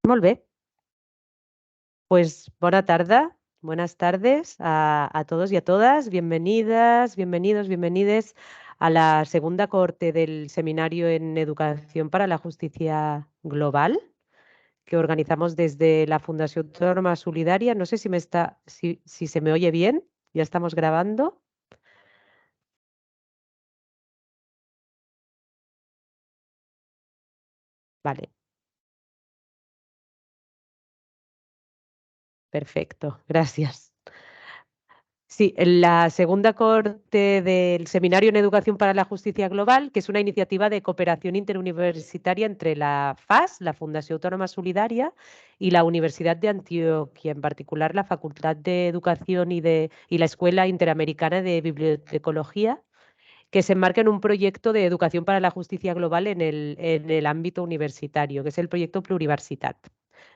Molt bé. Pues buenas tardes a todos y a todas. Bienvenidas, bienvenidos, bienvenides a la segunda cohorte del Seminario en Educación para la Justicia Global que organizamos desde la Fundación Autónoma Solidaria. No sé si se me oye bien. Ya estamos grabando. Vale, perfecto. Gracias. Sí, en la segunda corte del Seminario en Educación para la Justicia Global, que es una iniciativa de cooperación interuniversitaria entre la FAS, la Fundación Autónoma Solidaria, y la Universidad de Antioquia, en particular la Facultad de Educación y la Escuela Interamericana de Bibliotecología, que se enmarca en un proyecto de educación para la justicia global en el ámbito universitario, que es el proyecto Pluriversidad.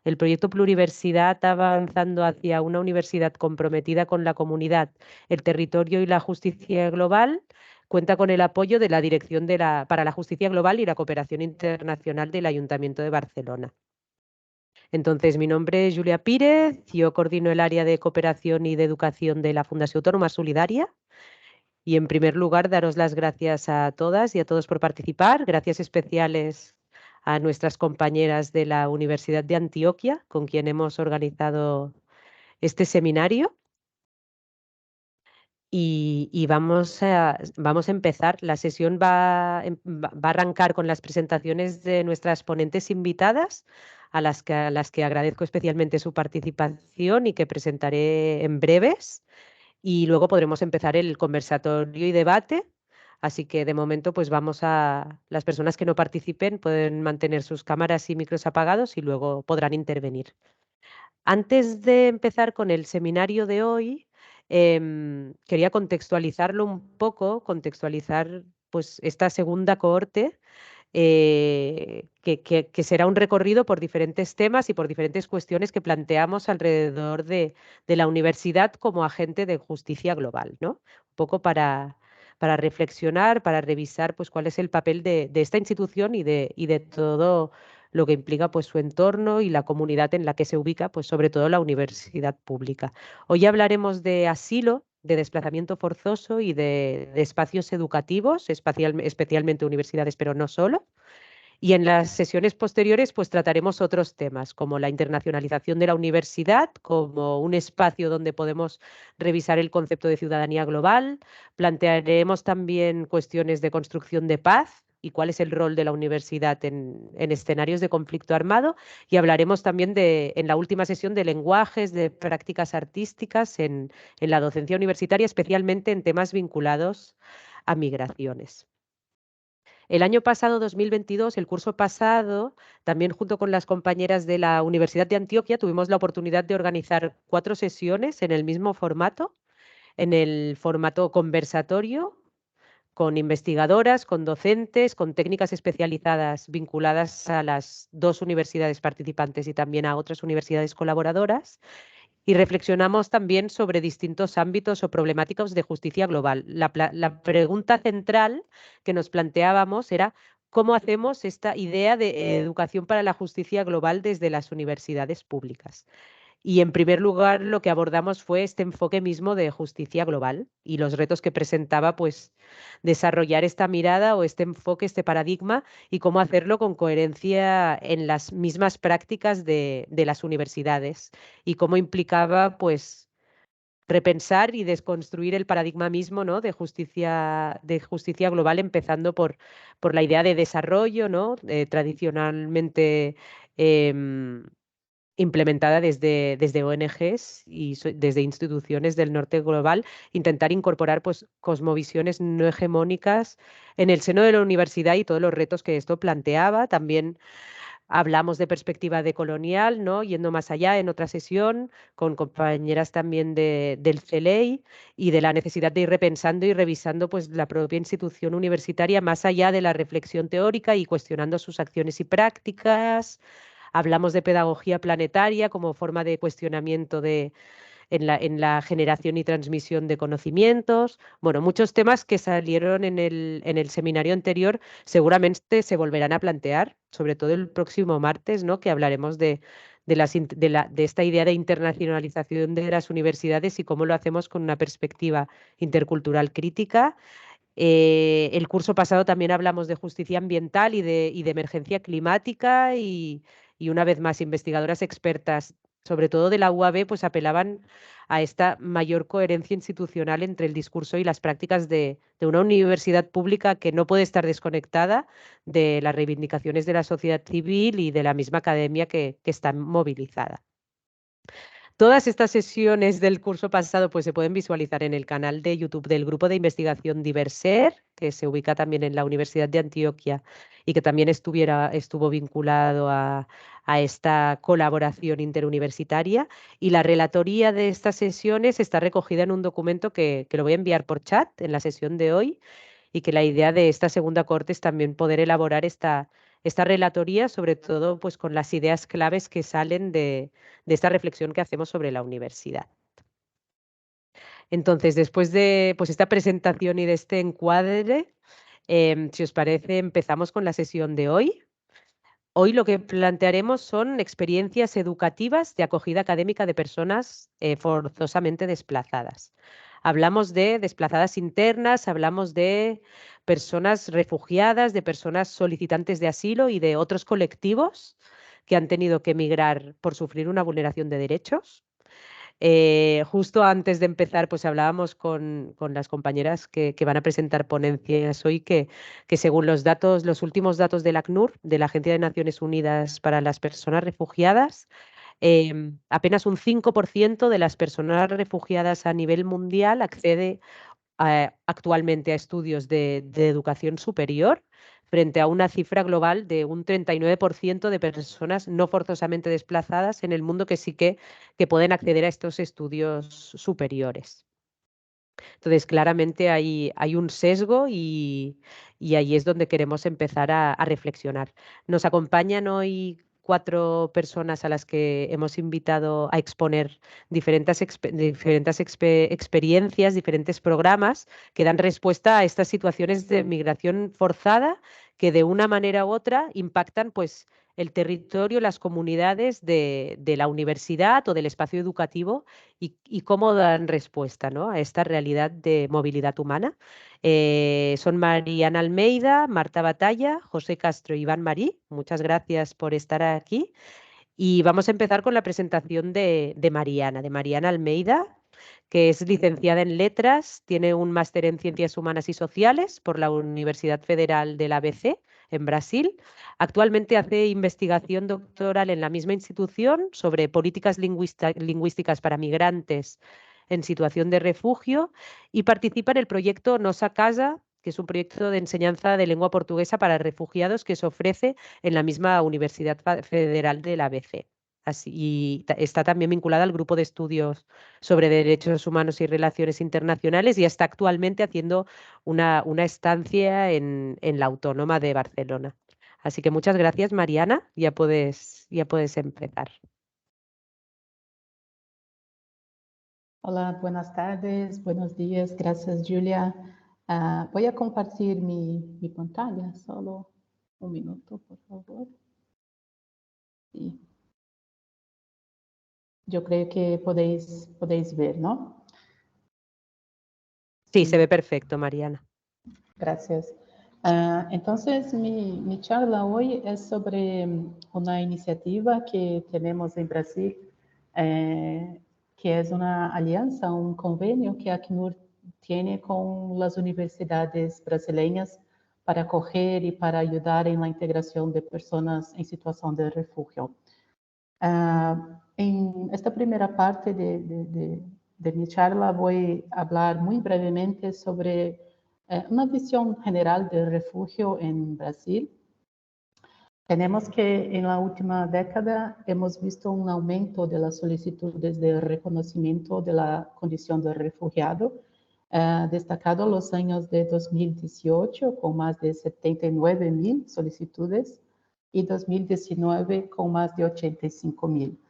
El proyecto Pluriversidad avanzando hacia una universidad comprometida con la comunidad, el territorio y la justicia global. Cuenta con el apoyo de la Dirección para la Justicia Global y la Cooperación Internacional del Ayuntamiento de Barcelona. Entonces, mi nombre es Julia Pírez, yo coordino el área de cooperación y de educación de la Fundación Autónoma Solidaria. Y en primer lugar, daros las gracias a todas y a todos por participar. Gracias especiales a nuestras compañeras de la Universidad de Antioquia, con quien hemos organizado este seminario. Y vamos a empezar. La sesión va a arrancar con las presentaciones de nuestras ponentes invitadas, a las que agradezco especialmente su participación y que presentaré en breves. Y luego podremos empezar el conversatorio y debate. Así que de momento, pues las personas que no participen pueden mantener sus cámaras y micros apagados y luego podrán intervenir. Antes de empezar con el seminario de hoy, quería contextualizarlo un poco, contextualizar pues esta segunda cohorte, que será un recorrido por diferentes temas y por diferentes cuestiones que planteamos alrededor de la universidad como agente de justicia global, ¿no? Un poco para reflexionar, para revisar pues, cuál es el papel de esta institución y de todo lo que implica pues, su entorno y la comunidad en la que se ubica, pues, sobre todo la universidad pública. Hoy hablaremos de asilo, de desplazamiento forzoso y de espacios educativos, especialmente universidades, pero no solo. Y en las sesiones posteriores, pues trataremos otros temas, como la internacionalización de la universidad, como un espacio donde podemos revisar el concepto de ciudadanía global. Plantearemos también cuestiones de construcción de paz y cuál es el rol de la universidad en escenarios de conflicto armado. Y hablaremos también en la última sesión de lenguajes, de prácticas artísticas en la docencia universitaria, especialmente en temas vinculados a migraciones. El año pasado, 2022, el curso pasado, también junto con las compañeras de la Universidad de Antioquia, tuvimos la oportunidad de organizar 4 sesiones en el mismo formato, en el formato conversatorio, con investigadoras, con docentes, con técnicas especializadas vinculadas a las 2 universidades participantes y también a otras universidades colaboradoras. Y reflexionamos también sobre distintos ámbitos o problemáticas de justicia global. La pregunta central que nos planteábamos era cómo hacemos esta idea de educación para la justicia global desde las universidades públicas. Y en primer lugar, lo que abordamos fue este enfoque mismo de justicia global y los retos que presentaba, pues, desarrollar esta mirada o este enfoque, este paradigma y cómo hacerlo con coherencia en las mismas prácticas de las universidades y cómo implicaba, pues, repensar y desconstruir el paradigma mismo, ¿no? de justicia global, empezando por la idea de desarrollo, ¿no? Tradicionalmente em, implementada desde ONGs y desde instituciones del norte global, intentar incorporar pues, cosmovisiones no hegemónicas en el seno de la universidad y todos los retos que esto planteaba. También hablamos de perspectiva decolonial, ¿no? Yendo más allá en otra sesión, con compañeras también del CELEI y de la necesidad de ir repensando y revisando pues, la propia institución universitaria más allá de la reflexión teórica y cuestionando sus acciones y prácticas. Hablamos de pedagogía planetaria como forma de cuestionamiento en la generación y transmisión de conocimientos. Bueno, muchos temas que salieron en el seminario anterior seguramente se volverán a plantear, sobre todo el próximo martes, ¿no? Que hablaremos de esta idea de internacionalización de las universidades y cómo lo hacemos con una perspectiva intercultural crítica. El curso pasado también hablamos de justicia ambiental y de emergencia climática y una vez más investigadoras expertas, sobre todo de la UAB, pues apelaban a esta mayor coherencia institucional entre el discurso y las prácticas de una universidad pública que no puede estar desconectada de las reivindicaciones de la sociedad civil y de la misma academia que está movilizada. Todas estas sesiones del curso pasado pues, se pueden visualizar en el canal de YouTube del Grupo de Investigación Diverser, que se ubica también en la Universidad de Antioquia y que también estuvo vinculado a esta colaboración interuniversitaria. Y la relatoría de estas sesiones está recogida en un documento que lo voy a enviar por chat en la sesión de hoy y que la idea de esta segunda corte es también poder elaborar esta relatoría, sobre todo pues, con las ideas claves que salen de esta reflexión que hacemos sobre la universidad. Entonces, después de pues, esta presentación y de este encuadre, si os parece, empezamos con la sesión de hoy. Hoy lo que plantearemos son experiencias educativas de acogida académica de personas forzosamente desplazadas. Hablamos de desplazadas internas, hablamos de personas refugiadas, de personas solicitantes de asilo y de otros colectivos que han tenido que emigrar por sufrir una vulneración de derechos. Justo antes de empezar, pues hablábamos con las compañeras que van a presentar ponencias hoy, que según los datos, los últimos datos del ACNUR, de la Agencia de Naciones Unidas para las Personas Refugiadas, apenas un 5% de las personas refugiadas a nivel mundial accede actualmente a estudios de educación superior, frente a una cifra global de un 39% de personas no forzosamente desplazadas en el mundo que sí que pueden acceder a estos estudios superiores. Entonces, claramente hay un sesgo y ahí es donde queremos empezar a reflexionar. Nos acompañan hoy 4 personas a las que hemos invitado a exponer diferentes experiencias, diferentes programas que dan respuesta a estas situaciones de migración forzada que de una manera u otra impactan pues, el territorio, las comunidades de la universidad o del espacio educativo y cómo dan respuesta, ¿no? A esta realidad de movilidad humana. Son Mariana Almeida, Marta Batalla, José Castro y Iván Marí. Muchas gracias por estar aquí. Y vamos a empezar con la presentación de Mariana Almeida, que es licenciada en Letras, tiene un máster en Ciencias Humanas y Sociales por la Universidad Federal del ABC en Brasil. Actualmente hace investigación doctoral en la misma institución sobre políticas lingüísticas para migrantes en situación de refugio y participa en el proyecto Nosa Casa, que es un proyecto de enseñanza de lengua portuguesa para refugiados que se ofrece en la misma Universidad Federal del ABC. Así, y está también vinculada al grupo de estudios sobre derechos humanos y relaciones internacionales y está actualmente haciendo una estancia en la Autónoma de Barcelona. Así que muchas gracias, Mariana. Ya puedes empezar. Hola, buenas tardes, buenos días. Gracias, Julia. Voy a compartir mi pantalla. Solo un minuto, por favor. Sí. Yo creo que podéis ver, ¿no? Sí, se ve perfecto, Mariana. Gracias. Entonces, mi charla hoy es sobre una iniciativa que tenemos en Brasil, que es una alianza, un convenio que ACNUR tiene con las universidades brasileñas para acoger y para ayudar en la integración de personas en situación de refugio. En esta primera parte de mi charla voy a hablar muy brevemente sobre una visión general del refugio en Brasil. Tenemos que en la última década hemos visto un aumento de las solicitudes de reconocimiento de la condición de refugiado, destacado los años de 2018 con más de 79,000 solicitudes y 2019 con más de 85,000.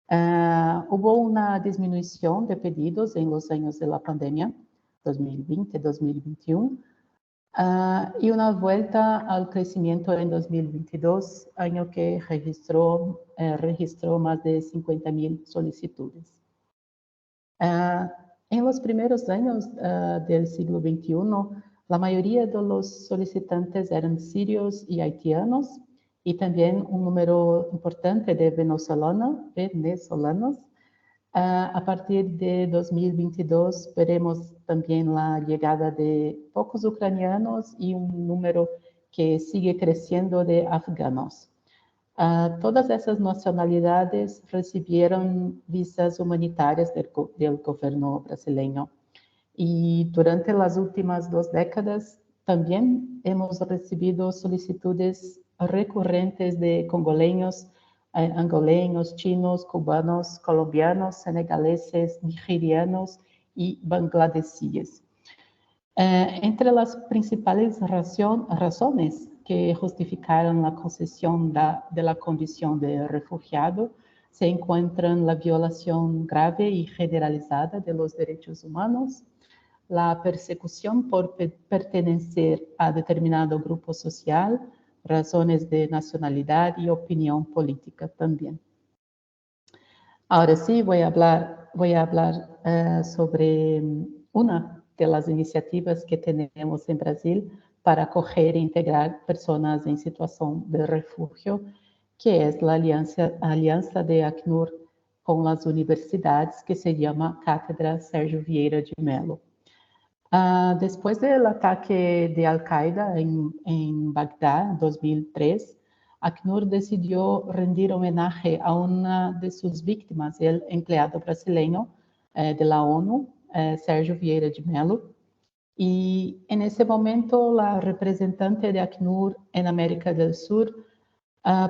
Hubo una disminución de pedidos en los años de la pandemia, 2020, 2021, y una vuelta al crecimiento en 2022, año que registró más de 50,000 solicitudes. En los primeros años del siglo XXI, la mayoría de los solicitantes eran sirios y haitianos, y también un número importante de venezolanos. A partir de 2022 veremos también la llegada de pocos ucranianos y un número que sigue creciendo de afganos. Todas esas nacionalidades recibieron visas humanitarias del gobierno brasileño. Y durante las últimas 2 décadas también hemos recibido solicitudes recurrentes de congoleños, angoleños, chinos, cubanos, colombianos, senegaleses, nigerianos y bangladesíes. Entre las principales razones que justificaron la concesión de la condición de refugiado se encuentran la violación grave y generalizada de los derechos humanos, la persecución por pertenecer a determinado grupo social, razones de nacionalidad y opinión política también. Ahora sí, voy a hablar sobre una de las iniciativas que tenemos en Brasil para acoger e integrar personas en situación de refugio, que es la alianza de Acnur con las universidades, que se llama Cátedra Sérgio Vieira de Mello. Después del ataque de Al-Qaeda en Bagdad en 2003, Acnur decidió rendir homenaje a una de sus víctimas, el empleado brasileño de la ONU, Sérgio Vieira de Mello. Y en ese momento, la representante de Acnur en América del Sur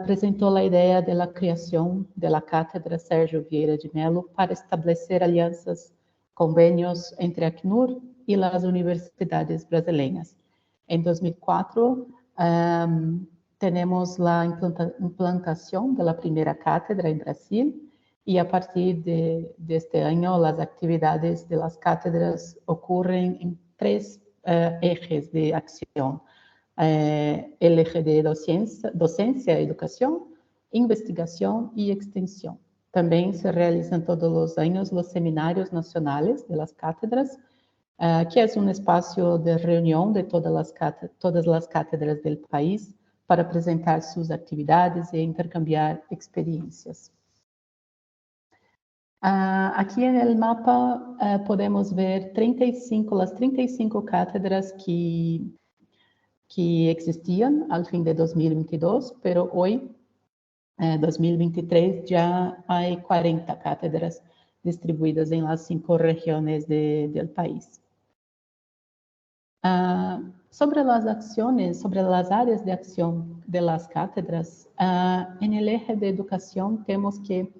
presentó la idea de la creación de la Cátedra Sérgio Vieira de Mello para establecer alianzas, convenios entre Acnur y las universidades brasileñas. En 2004, tenemos la implantación de la primera cátedra en Brasil, y a partir de este año las actividades de las cátedras ocurren en 3 ejes de acción. El eje de docencia, educación, investigación y extensión. También se realizan todos los años los seminarios nacionales de las cátedras, que es un espacio de reunión de todas las cátedras del país para presentar sus actividades e intercambiar experiencias. Aquí en el mapa podemos ver las 35 cátedras que existían al fin de 2022, pero hoy, 2023, ya hay 40 cátedras distribuidas en las 5 regiones del país. Sobre las acciones, sobre las áreas de acción de las cátedras, en el eje de educación tenemos que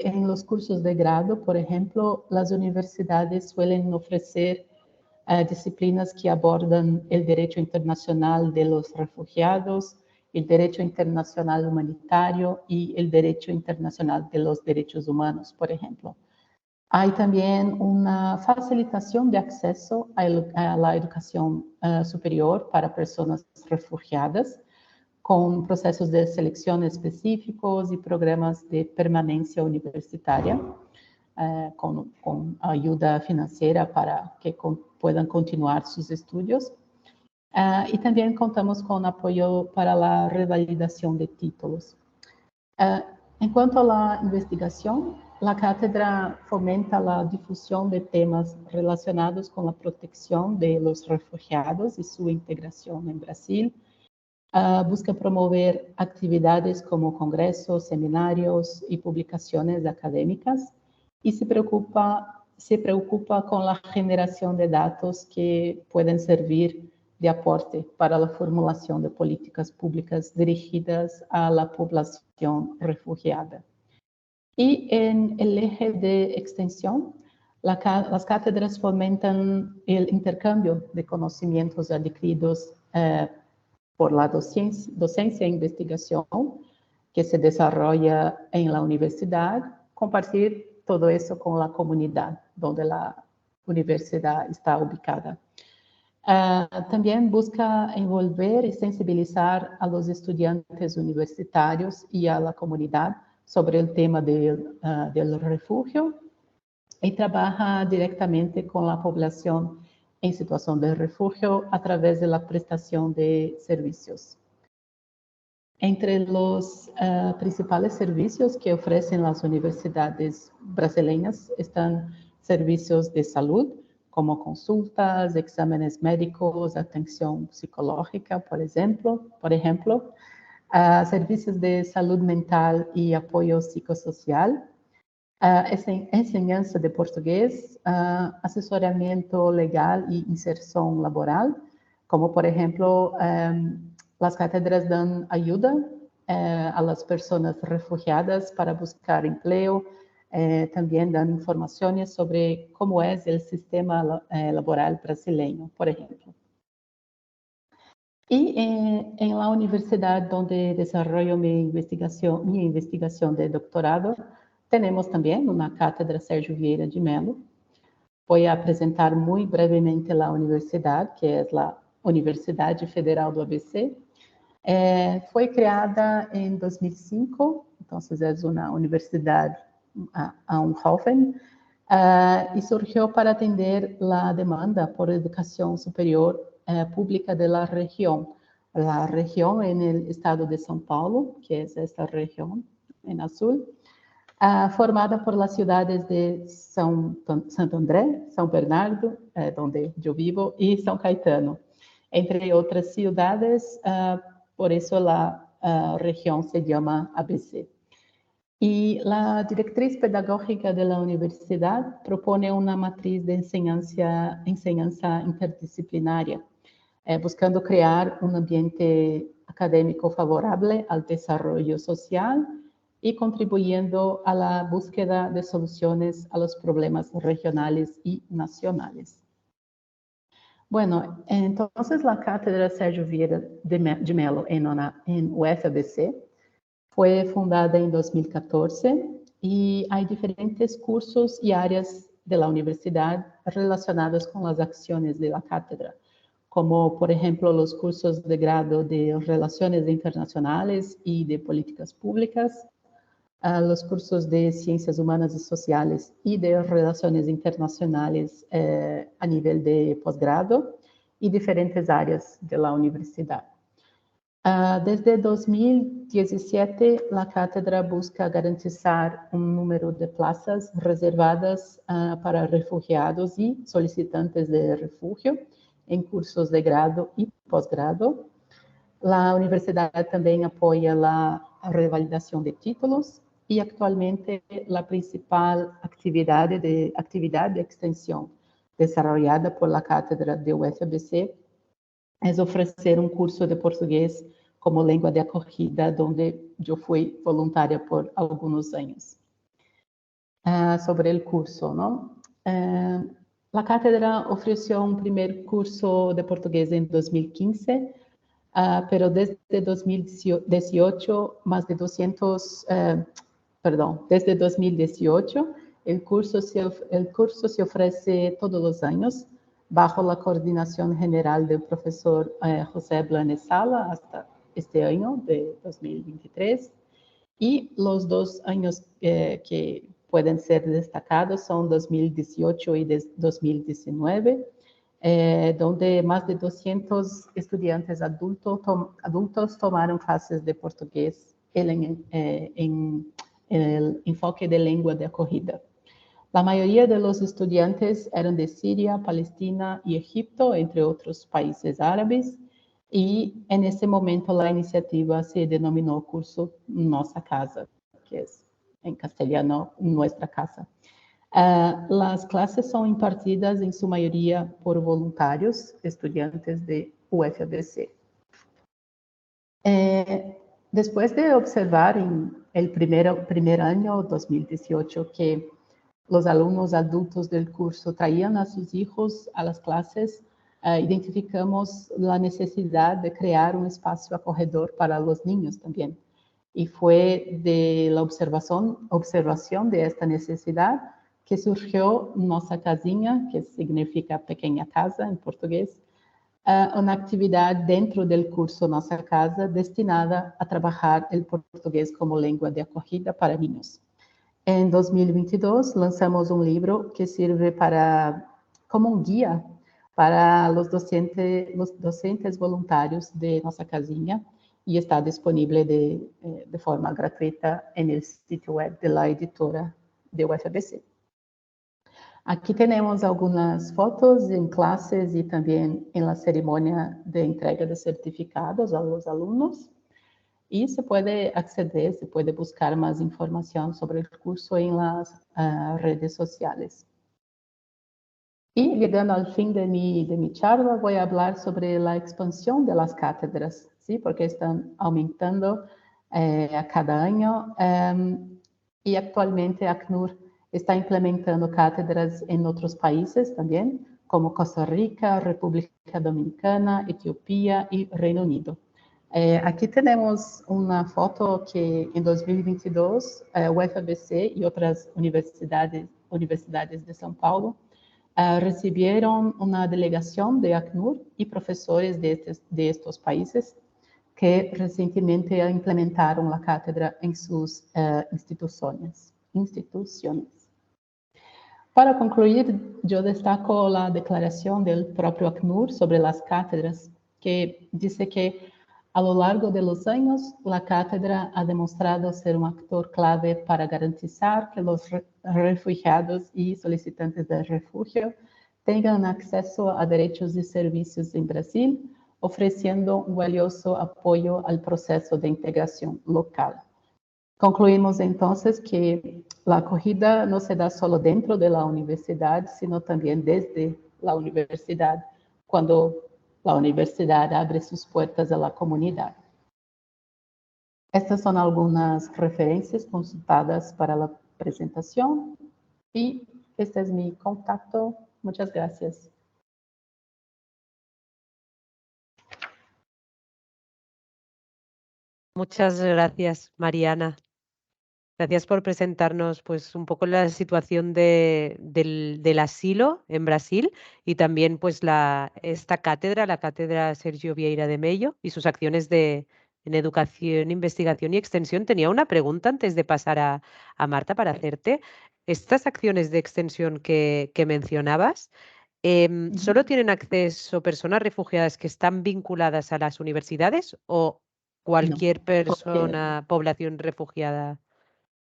en los cursos de grado, por ejemplo, las universidades suelen ofrecer disciplinas que abordan el derecho internacional de los refugiados, el derecho internacional humanitario y el derecho internacional de los derechos humanos, por ejemplo. Hay también una facilitación de acceso a la educación superior para personas refugiadas, con procesos de selección específicos y programas de permanencia universitaria, con ayuda financiera para que puedan continuar sus estudios. Y también contamos con apoyo para la revalidación de títulos. En cuanto a la investigación, la cátedra fomenta la difusión de temas relacionados con la protección de los refugiados y su integración en Brasil. Busca promover actividades como congresos, seminarios y publicaciones académicas, y se preocupa con la generación de datos que pueden servir de aporte para la formulación de políticas públicas dirigidas a la población refugiada. Y en el eje de extensión, las cátedras fomentan el intercambio de conocimientos adquiridos por la docencia e investigación, que se desarrolla en la universidad, compartir todo eso con la comunidad donde la universidad está ubicada. También busca envolver y sensibilizar a los estudiantes universitarios y a la comunidad sobre el tema del refugio y trabaja directamente con la población en situación de refugio a través de la prestación de servicios. Entre los principales servicios que ofrecen las universidades brasileñas están servicios de salud, como consultas, exámenes médicos, atención psicológica, por ejemplo, servicios de salud mental y apoyo psicosocial, enseñanza de portugués, asesoramiento legal y inserción laboral, como por ejemplo, las cátedras dan ayuda a las personas refugiadas para buscar empleo, también dan informaciones sobre cómo es el sistema laboral brasileño, por ejemplo. Y en la universidad donde desarrollo mi investigación de doctorado, tenemos también una cátedra Sérgio Vieira de Mello. Voy a presentar muy brevemente la universidad, que es la Universidad Federal do ABC. Fue creada en 2005, entonces es una universidad aún joven, y surgió para atender la demanda por educación superior pública de la región en el estado de São Paulo, que es esta región en azul, formada por las ciudades de Santo André, São Bernardo, donde yo vivo, y São Caetano, entre otras ciudades, por eso la región se llama ABC. Y la directriz pedagógica de la universidad propone una matriz de enseñanza interdisciplinaria, buscando crear un ambiente académico favorable al desarrollo social y contribuyendo a la búsqueda de soluciones a los problemas regionales y nacionales. Bueno, entonces la cátedra Sérgio Vieira de Mello en UFABC fue fundada en 2014 y hay diferentes cursos y áreas de la universidad relacionadas con las acciones de la cátedra, como por ejemplo los cursos de grado de Relaciones Internacionales y de Políticas Públicas, los cursos de Ciencias Humanas y Sociales y de Relaciones Internacionales a nivel de posgrado y diferentes áreas de la universidad. Desde 2017, la cátedra busca garantizar un número de plazas reservadas para refugiados y solicitantes de refugio en cursos de grado y posgrado. La universidad también apoya la revalidación de títulos y actualmente la principal actividad de extensión desarrollada por la cátedra de UFABC es ofrecer un curso de portugués como lengua de acogida, donde yo fui voluntaria por algunos años. Sobre el curso, ¿no? La cátedra ofreció un primer curso de portugués en 2015, pero desde 2018, desde 2018, el curso se ofrece todos los años bajo la coordinación general del profesor José Blanes Sala hasta este año de 2023. Y los 2 años que pueden ser destacados son 2018 y 2019, donde más de 200 estudiantes adultos tomaron clases de portugués en el enfoque de lengua de acogida. La mayoría de los estudiantes eran de Siria, Palestina y Egipto, entre otros países árabes, y en ese momento la iniciativa se denominó curso Nossa Casa, que es en castellano Nuestra Casa. Las clases son impartidas en su mayoría por voluntarios, estudiantes de UFABC. Después de observar en el primer año, 2018, que los alumnos adultos del curso traían a sus hijos a las clases, identificamos la necesidad de crear un espacio acogedor para los niños también. Y fue de la observación de esta necesidad que surgió Nossa Casinha, que significa pequeña casa en portugués, una actividad dentro del curso Nossa Casa destinada a trabajar el portugués como lengua de acogida para niños. En 2022 lanzamos un libro que sirve como un guía para los docentes voluntarios de Nossa Casinha y está disponible de forma gratuita en el sitio web de la editora de UFABC. Aquí tenemos algunas fotos en clases y también en la ceremonia de entrega de certificados a los alumnos. Y se puede acceder, se puede buscar más información sobre el curso en las redes sociales. Y llegando al fin de mi charla, voy a hablar sobre la expansión de las cátedras, ¿sí? Porque están aumentando a cada año y actualmente ACNUR está implementando cátedras en otros países también, como Costa Rica, República Dominicana, Etiopía y Reino Unido. Aquí tenemos una foto que en 2022 UFABC y otras universidades de São Paulo recibieron una delegación de ACNUR y profesores de estos países que recientemente implementaron la cátedra en sus instituciones. Para concluir, yo destaco la declaración del propio ACNUR sobre las cátedras, que dice que a lo largo de los años, la cátedra ha demostrado ser un actor clave para garantizar que los refugiados y solicitantes de refugio tengan acceso a derechos y servicios en Brasil, ofreciendo un valioso apoyo al proceso de integración local. Concluimos entonces que la acogida no se da solo dentro de la universidad, sino también desde la universidad, cuando la universidad abre sus puertas a la comunidad. Estas son algunas referencias consultadas para la presentación y este es mi contacto. Muchas gracias. Muchas gracias, Mariana. Gracias por presentarnos pues, un poco la situación del asilo en Brasil y también pues, esta cátedra, la cátedra Sergio Vieira de Mello y sus acciones en educación, investigación y extensión. Tenía una pregunta antes de pasar a Marta para hacerte. Estas acciones de extensión que mencionabas, ¿solo tienen acceso personas refugiadas que están vinculadas a las universidades o No, cualquier persona, población refugiada?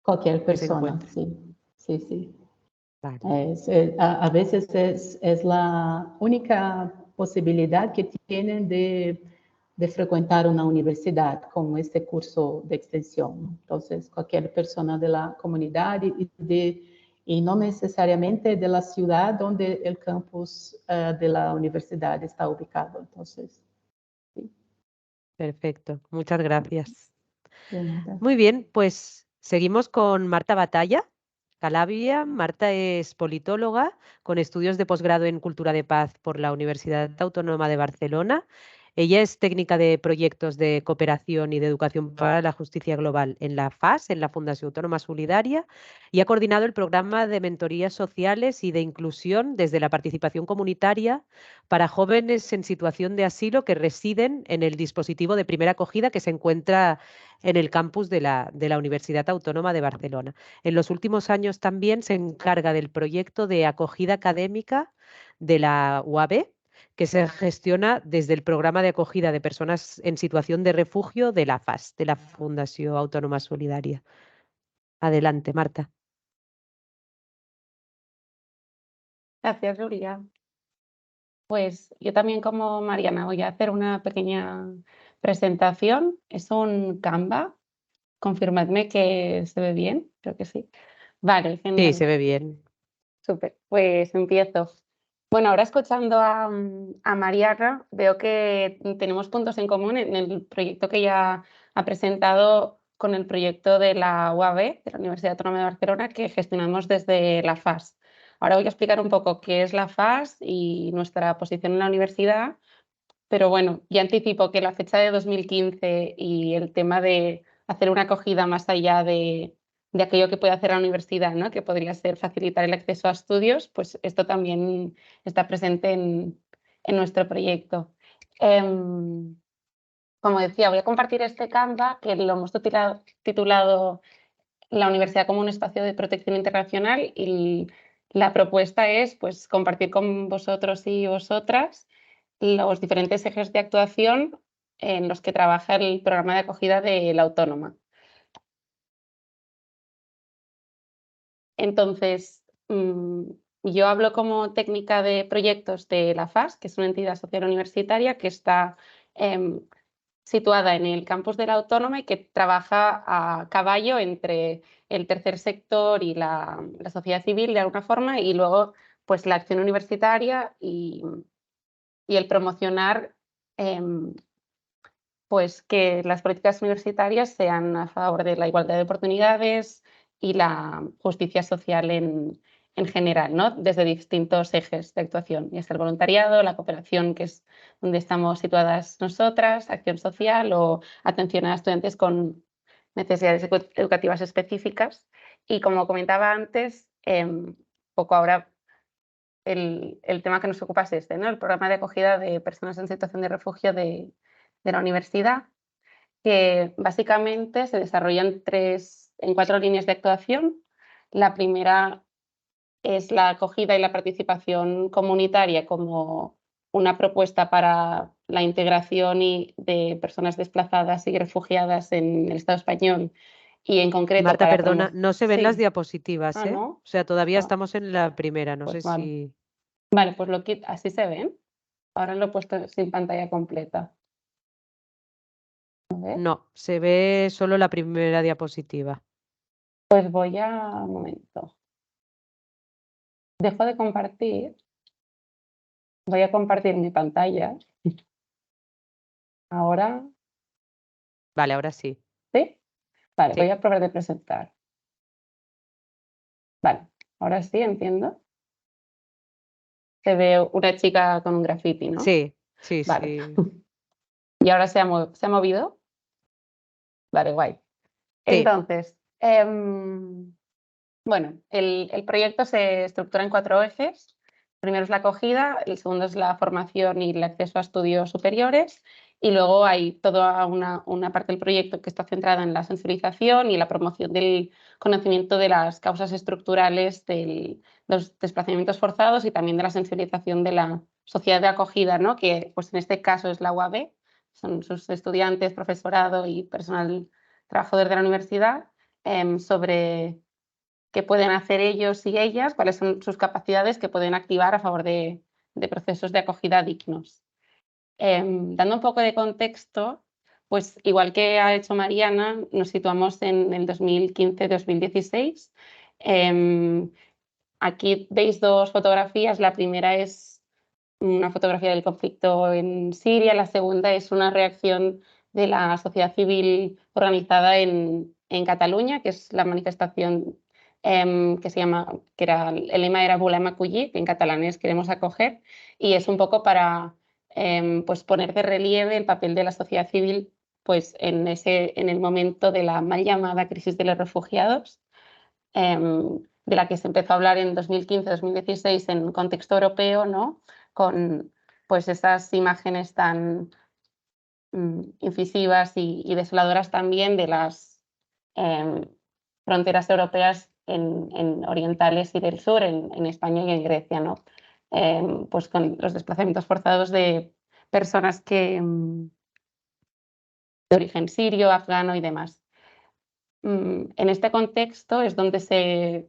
Cualquier Que se persona, encuentre? sí, sí, sí. Vale, A veces es la única posibilidad que tienen de frecuentar una universidad con este curso de extensión. Entonces, cualquier persona de la comunidad y no necesariamente de la ciudad donde el campus de la universidad está ubicado. Entonces, sí, perfecto. Muchas gracias. de nada. Muy bien, pues seguimos con Marta Batalla, Calabria. Marta es politóloga con estudios de posgrado en Cultura de Paz por la Universidad Autónoma de Barcelona. Ella es técnica de proyectos de cooperación y de educación para la justicia global en la FAS, en la Fundación Autónoma Solidaria, y ha coordinado el programa de mentorías sociales y de inclusión desde la participación comunitaria para jóvenes en situación de asilo que residen en el dispositivo de primera acogida que se encuentra en el campus de la Universidad Autónoma de Barcelona. En los últimos años también se encarga del proyecto de acogida académica de la UAB, que se gestiona desde el programa de acogida de personas en situación de refugio de la FAS, de la Fundación Autónoma Solidaria. Adelante, Marta. Gracias, Julia. Pues yo también, como Mariana, voy a hacer una pequeña presentación. Es un Canva. Confirmadme que se ve bien. Creo que sí. Vale, Sí, genial. se ve bien. Súper. Pues empiezo. Bueno, ahora escuchando a Mariana, veo que tenemos puntos en común en el proyecto que ella ha presentado con el proyecto de la UAB, de la Universidad Autónoma de Barcelona, que gestionamos desde la FAS. Ahora voy a explicar un poco qué es la FAS y nuestra posición en la universidad, pero bueno, ya anticipo que la fecha de 2015 y el tema de hacer una acogida más allá de aquello que puede hacer la universidad, ¿no? Que podría ser facilitar el acceso a estudios, pues esto también está presente en nuestro proyecto. Como decía, voy a compartir este Canva, que lo hemos titulado La Universidad como un espacio de protección internacional, y la propuesta es pues, compartir con vosotros y vosotras los diferentes ejes de actuación en los que trabaja el programa de acogida de la Autónoma. Entonces, yo hablo como técnica de proyectos de la FAS, que es una entidad social universitaria que está situada en el campus de la Autónoma y que trabaja a caballo entre el tercer sector y la sociedad civil de alguna forma, y luego pues la acción universitaria y el promocionar pues que las políticas universitarias sean a favor de la igualdad de oportunidades y la justicia social en general, ¿no? Desde distintos ejes de actuación, ya sea el voluntariado, la cooperación, que es donde estamos situadas nosotras, acción social o atención a estudiantes con necesidades educativas específicas. Y como comentaba antes, poco ahora el tema que nos ocupa es este, ¿no? El programa de acogida de personas en situación de refugio de la universidad, que básicamente se desarrollan en 4 líneas de actuación. La primera es la acogida y la participación comunitaria como una propuesta para la integración de personas desplazadas y refugiadas en el Estado español, y en concreto Marta, para perdona, no se ven las Sí. diapositivas, ¿eh? ¿No? O sea, todavía Ah, estamos en la primera, no pues sé vale. si... Vale, pues así se ven. Ahora lo he puesto sin pantalla completa. A ver. No, se ve solo la primera diapositiva. Pues voy un momento. Dejo de compartir. Voy a compartir mi pantalla. Ahora, Vale, ahora sí. ¿sí? Vale, Sí, voy a probar de presentar. Vale, ahora sí, entiendo. Se ve una chica con un graffiti, ¿no? sí, sí, Vale. sí. ¿Y ahora se ha movido? Vale, guay. Sí, Entonces, bueno, el proyecto se estructura en 4 ejes. El primero es la acogida, el segundo es la formación y el acceso a estudios superiores, y luego hay toda una parte del proyecto que está centrada en la sensibilización y la promoción del conocimiento de las causas estructurales de los desplazamientos forzados, y también de la sensibilización de la sociedad de acogida, ¿no? Que pues en este caso es la UAB, son sus estudiantes, profesorado y personal trabajador de la universidad, sobre qué pueden hacer ellos y ellas, cuáles son sus capacidades que pueden activar a favor de procesos de acogida dignos. Dando un poco de contexto, pues igual que ha hecho Mariana, nos situamos en el 2015-2016. Aquí veis 2 fotografías. La primera es una fotografía del conflicto en Siria, la segunda es una reacción de la sociedad civil organizada en Cataluña, que es la manifestación el lema era Volem acollir, que en catalán es queremos acoger, y es un poco para pues poner de relieve el papel de la sociedad civil pues en el momento de la mal llamada crisis de los refugiados, de la que se empezó a hablar en 2015-2016 en contexto europeo, ¿no? Con pues esas imágenes tan incisivas y desoladoras también de las fronteras europeas en orientales y del sur, en España y en Grecia, ¿no? Pues con los desplazamientos forzados de personas de origen sirio, afgano y demás. En este contexto es donde se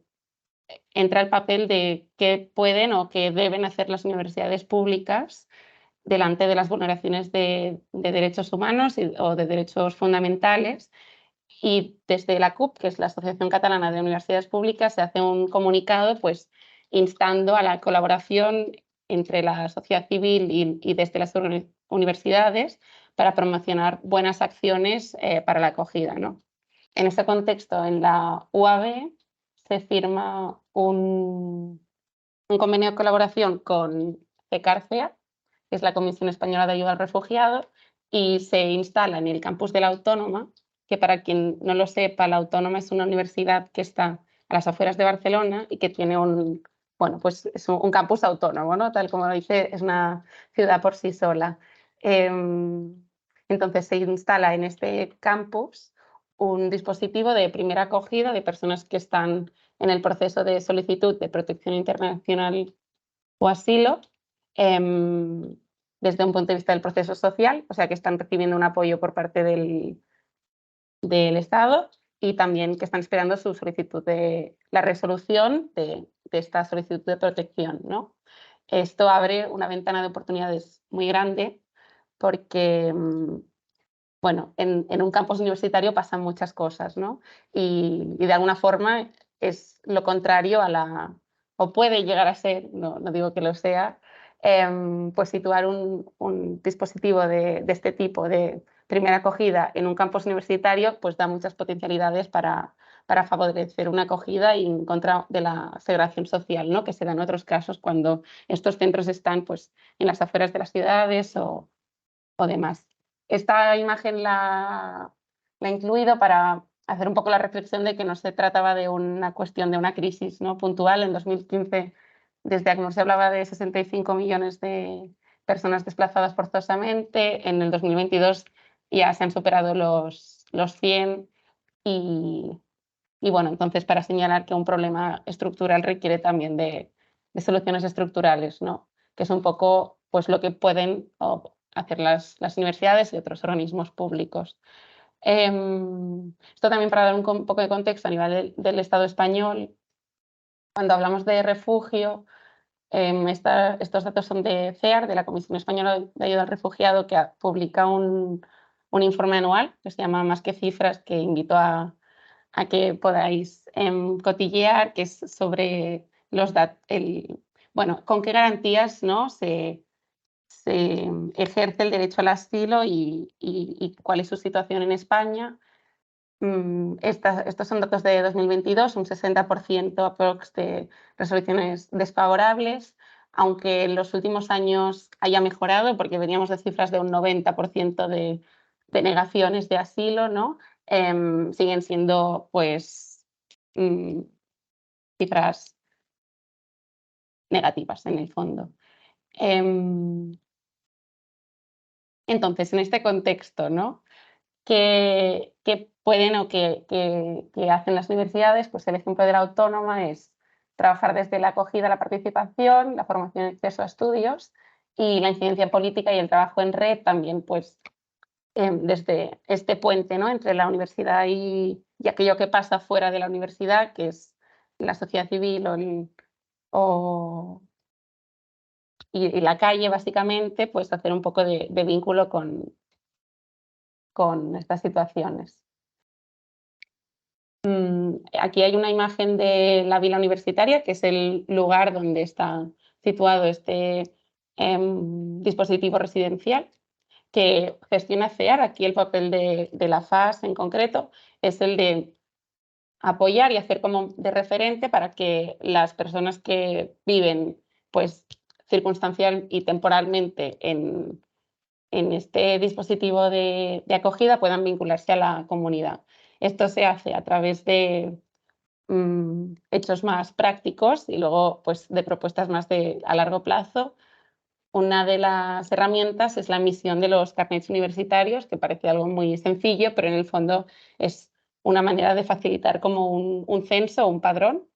entra el papel de qué pueden o qué deben hacer las universidades públicas delante de las vulneraciones de derechos humanos o de derechos fundamentales. Y desde la CUP, que es la Asociación Catalana de Universidades Públicas, se hace un comunicado pues, instando a la colaboración entre la sociedad civil y desde las universidades para promocionar buenas acciones para la acogida, ¿no? En ese contexto, en la UAB se firma un convenio de colaboración con CECARCEA, que es la Comisión Española de Ayuda al Refugiado, y se instala en el campus de la Autónoma, que para quien no lo sepa, la Autónoma es una universidad que está a las afueras de Barcelona y que tiene bueno, pues es un campus autónomo, ¿no? Tal como lo dice, es una ciudad por sí sola. Entonces se instala en este campus un dispositivo de primera acogida de personas que están en el proceso de solicitud de protección internacional o asilo, desde un punto de vista del proceso social, o sea que están recibiendo un apoyo por parte del Estado y también que están esperando su solicitud de la resolución de esta solicitud de protección, ¿no? Esto abre una ventana de oportunidades muy grande porque, bueno, en un campus universitario pasan muchas cosas, ¿no? Y de alguna forma es lo contrario o puede llegar a ser, no digo que lo sea, pues situar un dispositivo de este tipo de primera acogida en un campus universitario, pues da muchas potencialidades para favorecer una acogida y en contra de la segregación social, ¿no? Que se da en otros casos cuando estos centros están pues, en las afueras de las ciudades o demás. Esta imagen la he incluido para hacer un poco la reflexión de que no se trataba de una cuestión de una crisis, ¿no? Puntual. En 2015, desde ACNUR se hablaba de 65 millones de personas desplazadas forzosamente. En el 2022 ya se han superado los 100 y bueno, entonces para señalar que un problema estructural requiere también de soluciones estructurales, ¿no? Que es un poco pues, lo que pueden hacer las universidades y otros organismos públicos. Esto también para dar un poco de contexto a nivel del Estado español. Cuando hablamos de refugio, estos datos son de CEAR, de la Comisión Española de Ayuda al Refugiado, que publica un informe anual que se llama Más que cifras, que invito a que podáis cotillear, que es sobre los bueno, con qué garantías, ¿no? se ejerce el derecho al asilo y cuál es su situación en España. Estos son datos de 2022, un 60% aprox de resoluciones desfavorables, aunque en los últimos años haya mejorado, porque veníamos de cifras de un 90% de negaciones de asilo, ¿no? Siguen siendo pues cifras negativas en el fondo. Entonces, en este contexto, ¿no? ¿Qué pueden o qué hacen las universidades? Pues el ejemplo de la Autónoma es trabajar desde la acogida, la participación, la formación y acceso a estudios y la incidencia política y el trabajo en red también, pues desde este puente, ¿no? Entre la universidad y aquello que pasa fuera de la universidad, que es la sociedad civil y la calle, básicamente, pues hacer un poco de vínculo con estas situaciones. Aquí hay una imagen de la Vila Universitaria, que es el lugar donde está situado este dispositivo residencial que gestiona CEAR. Aquí el papel de la FAS en concreto es el de apoyar y hacer como de referente para que las personas que viven pues, circunstancial y temporalmente en este dispositivo de acogida puedan vincularse a la comunidad. Esto se hace a través de hechos más prácticos y luego pues, de propuestas más a largo plazo. Una de las herramientas es la emisión de los carnets universitarios, que parece algo muy sencillo, pero en el fondo es una manera de facilitar como un censo o un padrón.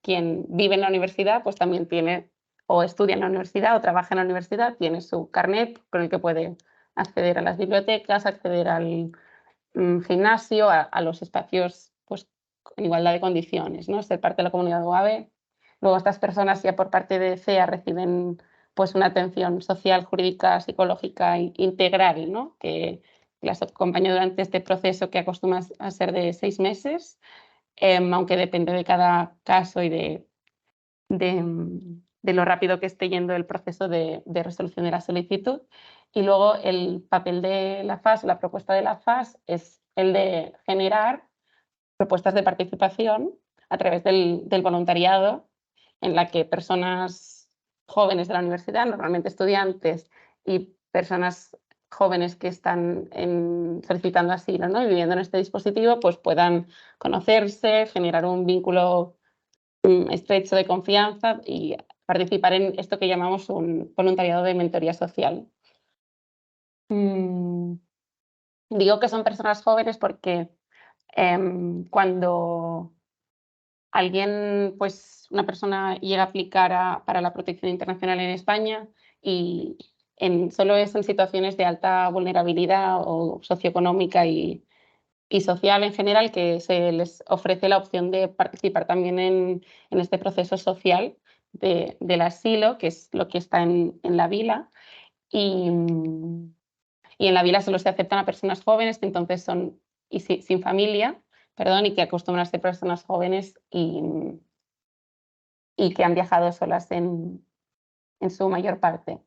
Quien vive en la universidad pues también tiene o estudia en la universidad o trabaja en la universidad, tiene su carnet con el que puede acceder a las bibliotecas, acceder al gimnasio, a los espacios pues, en igualdad de condiciones, ¿no? Ser parte de la comunidad UAB. Luego estas personas ya por parte de CEA reciben pues, una atención social, jurídica, psicológica integral, ¿no? Que las acompaña durante este proceso que acostumbra a ser de 6 meses, aunque depende de cada caso y de lo rápido que esté yendo el proceso de resolución de la solicitud. Y luego el papel de la FAS, la propuesta de la FAS, es el de generar propuestas de participación a través del voluntariado, en la que personas jóvenes de la universidad, normalmente estudiantes y personas jóvenes que están solicitando asilo, ¿no? Y viviendo en este dispositivo, pues puedan conocerse, generar un vínculo estrecho de confianza y participar en esto que llamamos un voluntariado de mentoría social. Digo que son personas jóvenes porque cuando alguien, pues una persona llega a aplicar para la protección internacional en España y solo es en situaciones de alta vulnerabilidad o socioeconómica y social en general que se les ofrece la opción de participar también en este proceso social del asilo, que es lo que está en la vila. Y en la vila solo se aceptan a personas jóvenes que entonces son sin familia, perdón, y que acostumbran a ser personas jóvenes y que han viajado solas en su mayor parte.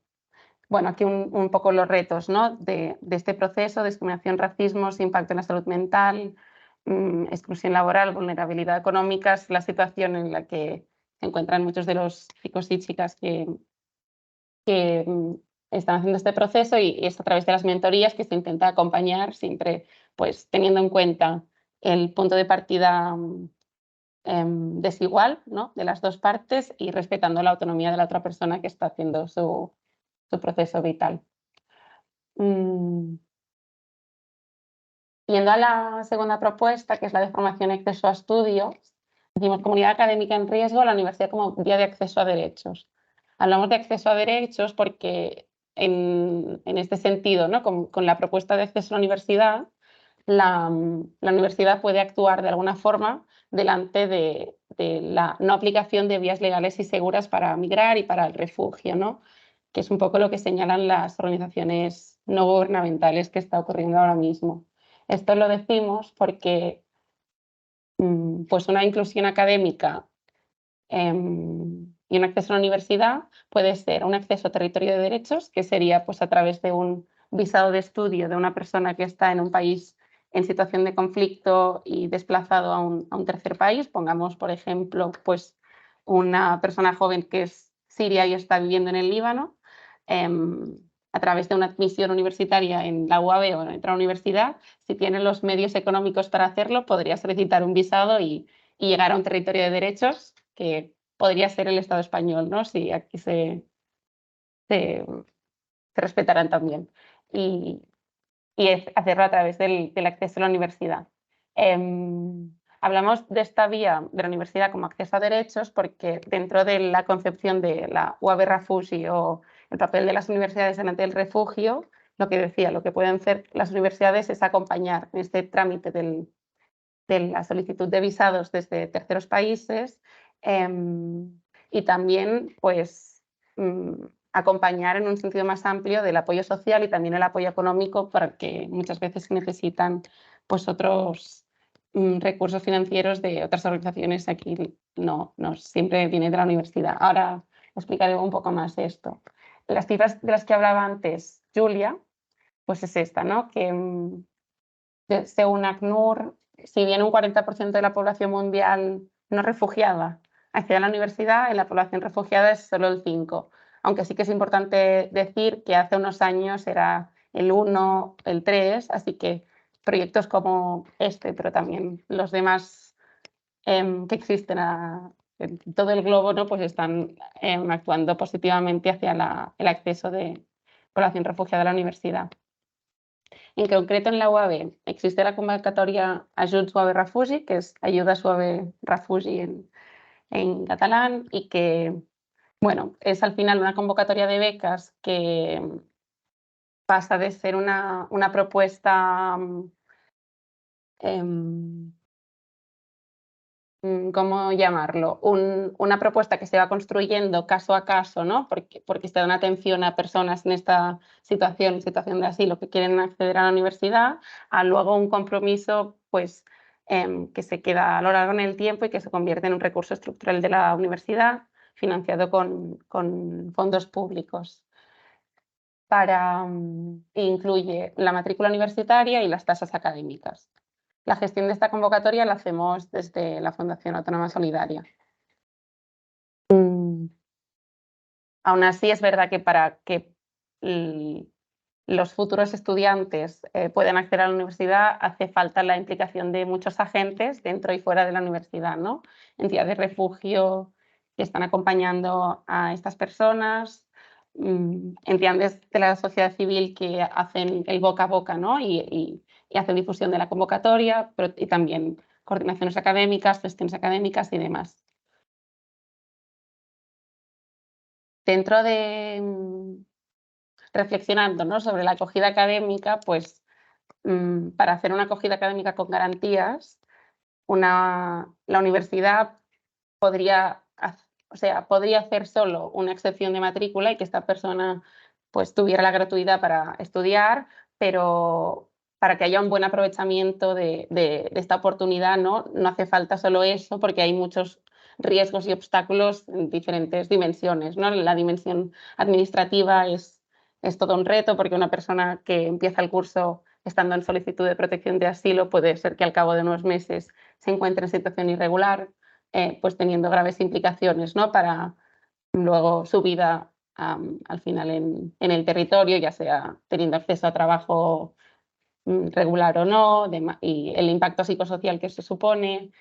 Bueno, aquí un poco los retos, ¿no? de este proceso: discriminación, racismo, impacto en la salud mental, exclusión laboral, vulnerabilidad económica, es la situación en la que se encuentran muchos de los chicos y chicas que están haciendo este proceso, y es a través de las mentorías que se intenta acompañar, siempre pues teniendo en cuenta el punto de partida desigual, ¿no? De las dos partes, y respetando la autonomía de la otra persona que está haciendo su proceso vital. Yendo a la segunda propuesta, que es la de formación y acceso a estudios, decimos comunidad académica en riesgo, la universidad como vía de acceso a derechos. Hablamos de acceso a derechos porque en este sentido, ¿no? con la propuesta de acceso a la universidad, la universidad puede actuar de alguna forma delante de la no aplicación de vías legales y seguras para migrar y para el refugio, ¿no? Que es un poco lo que señalan las organizaciones no gubernamentales que está ocurriendo ahora mismo. Esto lo decimos porque pues una inclusión académica y un acceso a la universidad puede ser un acceso a territorio de derechos, que sería pues a través de un visado de estudio de una persona que está en un país en situación de conflicto y desplazado a un tercer país. Pongamos, por ejemplo, pues una persona joven que es siria y está viviendo en el Líbano. A través de una admisión universitaria en la UAB o en otra universidad, si tiene los medios económicos para hacerlo, podría solicitar un visado y llegar a un territorio de derechos que podría ser el Estado español, ¿no? Si aquí se respetarán también. Y hacerlo a través del acceso a la universidad. Hablamos de esta vía de la universidad como acceso a derechos porque dentro de la concepción de la UAB Refugi o el papel de las universidades delante del refugio, lo que decía, lo que pueden hacer las universidades es acompañar en este trámite de la solicitud de visados desde terceros países y también pues acompañar en un sentido más amplio del apoyo social y también el apoyo económico, porque muchas veces se necesitan pues otros recursos financieros de otras organizaciones. Aquí no siempre viene de la universidad. Ahora explicaré un poco más de esto. Las cifras de las que hablaba antes Julia, pues es esta, ¿no? Que según ACNUR, si bien un 40% de la población mundial no refugiada accede a la universidad, en la población refugiada es solo el 5%. Aunque sí que es importante decir que hace unos años era el 1, el 3, así que proyectos como este, pero también los demás que existen en todo el globo, ¿no? Pues están actuando positivamente hacia el acceso de población refugiada a la universidad. En concreto, en la UAB existe la convocatoria Ajuts UAB Refugi, que es Ayudas UAB Refugi en catalán, y que bueno, es al final una convocatoria de becas que pasa de ser una propuesta ¿cómo llamarlo? Una propuesta que se va construyendo caso a caso, ¿no? Porque se dan atención a personas en esta situación de asilo que quieren acceder a la universidad, a luego un compromiso pues, que se queda a lo largo en el tiempo y que se convierte en un recurso estructural de la universidad financiado con fondos públicos. Incluye la matrícula universitaria y las tasas académicas. La gestión de esta convocatoria la hacemos desde la Fundación Autónoma Solidaria. Aún así, es verdad que para que los futuros estudiantes puedan acceder a la universidad, hace falta la implicación de muchos agentes dentro y fuera de la universidad, ¿no? Entidades de refugio que están acompañando a estas personas, entidades de la sociedad civil que hacen el boca a boca, ¿no? y hacen difusión de la convocatoria, y también coordinaciones académicas, gestiones académicas y demás. Dentro de reflexionando, ¿no?, sobre la acogida académica, pues para hacer una acogida académica con garantías, la universidad podría hacer solo una excepción de matrícula y que esta persona pues tuviera la gratuidad para estudiar, pero para que haya un buen aprovechamiento de esta oportunidad, ¿no? No hace falta solo eso, porque hay muchos riesgos y obstáculos en diferentes dimensiones, ¿no? La dimensión administrativa es todo un reto, porque una persona que empieza el curso estando en solicitud de protección de asilo puede ser que al cabo de unos meses se encuentre en situación irregular, pues teniendo graves implicaciones, ¿no?, para luego su vida al final en el territorio, ya sea teniendo acceso a trabajo regular o no, y el impacto psicosocial que se supone,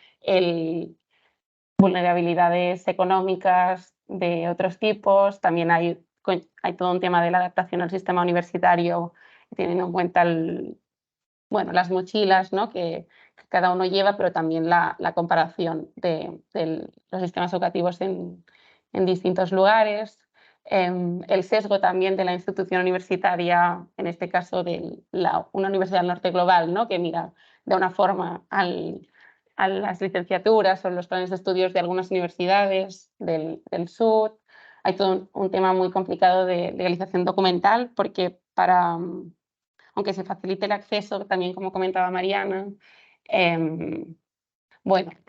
vulnerabilidades económicas de otros tipos. También hay todo un tema de la adaptación al sistema universitario, teniendo en cuenta las mochilas, ¿no?, que cada uno lleva, pero también la comparación de los sistemas educativos en distintos lugares. El sesgo también de la institución universitaria, en este caso de una universidad del norte global, ¿no?, que mira de una forma a las licenciaturas o los planes de estudios de algunas universidades del sur. Hay todo un tema muy complicado de legalización documental, porque aunque se facilite el acceso, también como comentaba Mariana,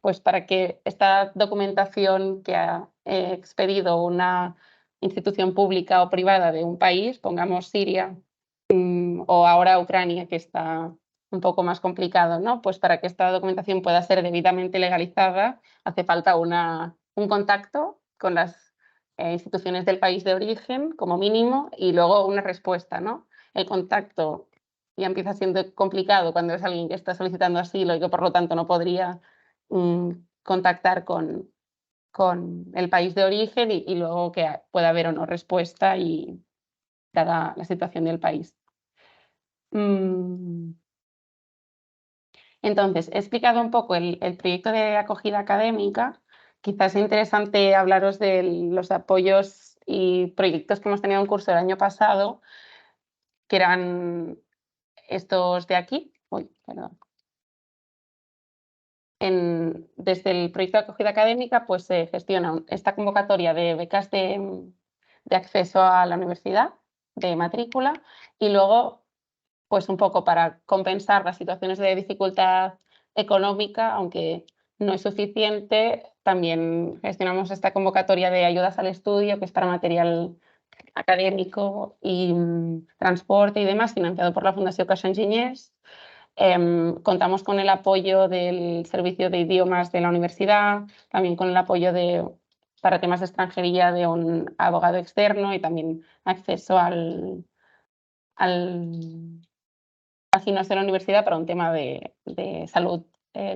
pues para que esta documentación que ha expedido una institución pública o privada de un país, pongamos Siria o ahora Ucrania, que está un poco más complicado, ¿no?, pues para que esta documentación pueda ser debidamente legalizada, hace falta un contacto con las instituciones del país de origen, como mínimo, y luego una respuesta, ¿no? El contacto ya empieza siendo complicado cuando es alguien que está solicitando asilo y que por lo tanto no podría contactar con el país de origen, y luego que pueda haber o no respuesta y dada la situación del país. Entonces, he explicado un poco el proyecto de acogida académica. Quizás es interesante hablaros de los apoyos y proyectos que hemos tenido en curso el año pasado, que eran estos de aquí. Perdón. Desde el proyecto de acogida académica pues se gestiona esta convocatoria de becas de acceso a la universidad, de matrícula, y luego pues un poco para compensar las situaciones de dificultad económica, aunque no es suficiente, también gestionamos esta convocatoria de ayudas al estudio, que es para material académico y transporte y demás, financiado por la Fundació Caixa Enginyers. Contamos con el apoyo del servicio de idiomas de la universidad, también con el apoyo para temas de extranjería de un abogado externo, y también acceso al gimnasio de la universidad para un tema de salud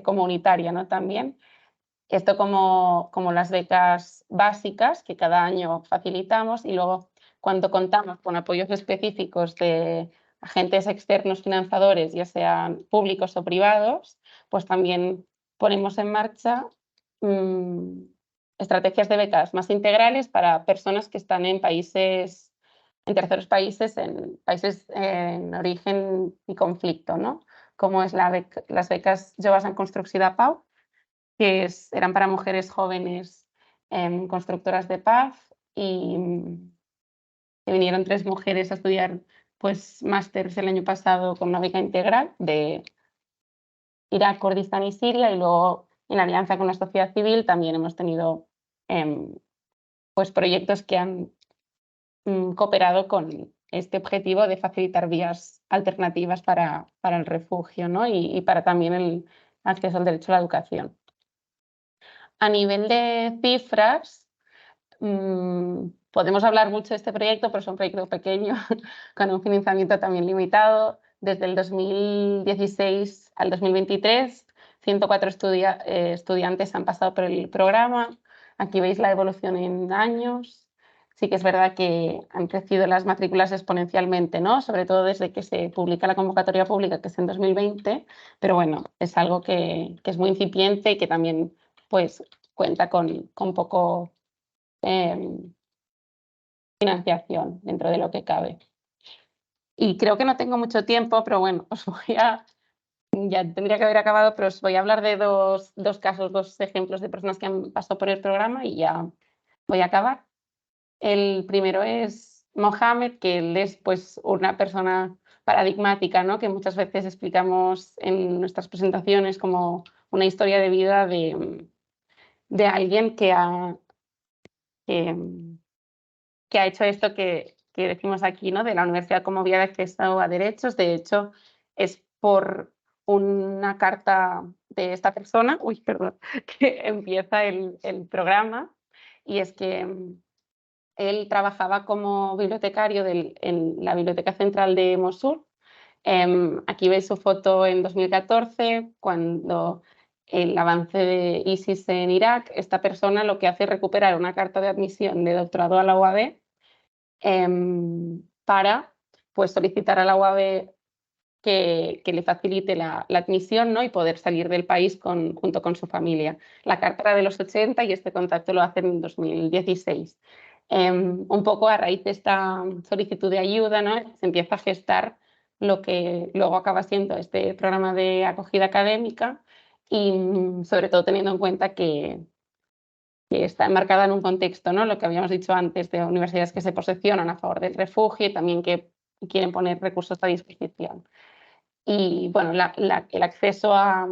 comunitaria, ¿no?, también. Esto como las becas básicas que cada año facilitamos, y luego cuando contamos con apoyos específicos de agentes externos financiadores, ya sean públicos o privados, pues también ponemos en marcha estrategias de becas más integrales para personas que están en terceros países, en países en origen y conflicto, ¿no?, como es las becas Joves en Construcció de Pau, que eran para mujeres jóvenes constructoras de paz, y que vinieron 3 mujeres a estudiar pues másters el año pasado con una beca integral de Irak, Kurdistán y Siria, y luego en alianza con la sociedad civil también hemos tenido pues proyectos que han cooperado con este objetivo de facilitar vías alternativas para el refugio, ¿no?, y para también el acceso al derecho a la educación. A nivel de cifras, podemos hablar mucho de este proyecto, pero es un proyecto pequeño, con un financiamiento también limitado. Desde el 2016 al 2023, 104 estudiantes han pasado por el programa. Aquí veis la evolución en años. Sí que es verdad que han crecido las matrículas exponencialmente, ¿no? Sobre todo desde que se publica la convocatoria pública, que es en 2020, pero bueno, es algo que es muy incipiente y que también pues, cuenta con poco financiación dentro de lo que cabe. Y creo que no tengo mucho tiempo, pero bueno, ya tendría que haber acabado, pero os voy a hablar de dos casos, dos ejemplos de personas que han pasado por el programa y ya voy a acabar. El primero es Mohamed, que él es pues, una persona paradigmática, ¿no? Que muchas veces explicamos en nuestras presentaciones como una historia de vida de alguien que ha hecho esto que decimos aquí, ¿no? De la universidad como vía de acceso a derechos. De hecho, es por una carta de esta persona, que empieza el programa, y es que él trabajaba como bibliotecario en la Biblioteca Central de Mosul. Aquí veis su foto en 2014, cuando el avance de ISIS en Irak, esta persona lo que hace es recuperar una carta de admisión de doctorado a la UAB para pues, solicitar a la UAB que le facilite la admisión, ¿no? Y poder salir del país junto con su familia. La carta era de los 80 y este contacto lo hace en 2016. Un poco a raíz de esta solicitud de ayuda, ¿no? Se empieza a gestar lo que luego acaba siendo este programa de acogida académica y sobre todo teniendo en cuenta que está enmarcada en un contexto, ¿no? Lo que habíamos dicho antes, de universidades que se posicionan a favor del refugio y también que quieren poner recursos a disposición. Y bueno, el acceso a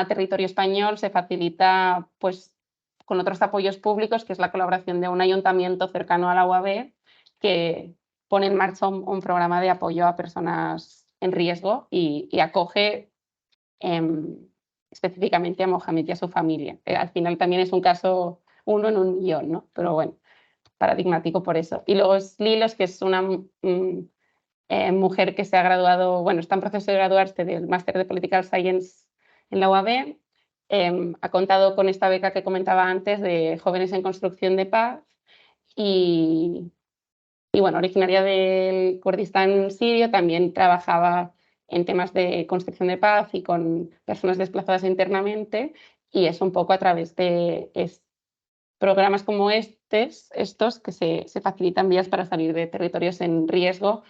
territorio español se facilita pues, con otros apoyos públicos, que es la colaboración de un ayuntamiento cercano a la UAB, que pone en marcha un programa de apoyo a personas en riesgo y acoge específicamente a Mohamed y a su familia. Al final también es un caso uno en un millón, ¿no? Pero bueno, paradigmático por eso. Y luego es Lilos, que es una mujer que se ha graduado, bueno, está en proceso de graduarse del Máster de Political Science en la UAB. Ha contado con esta beca que comentaba antes de Jóvenes en Construcción de Paz y bueno, originaria del Kurdistán sirio, también trabajaba en temas de construcción de paz y con personas desplazadas internamente, y es un poco a través de programas como estos que se facilitan vías para salir de territorios en riesgo.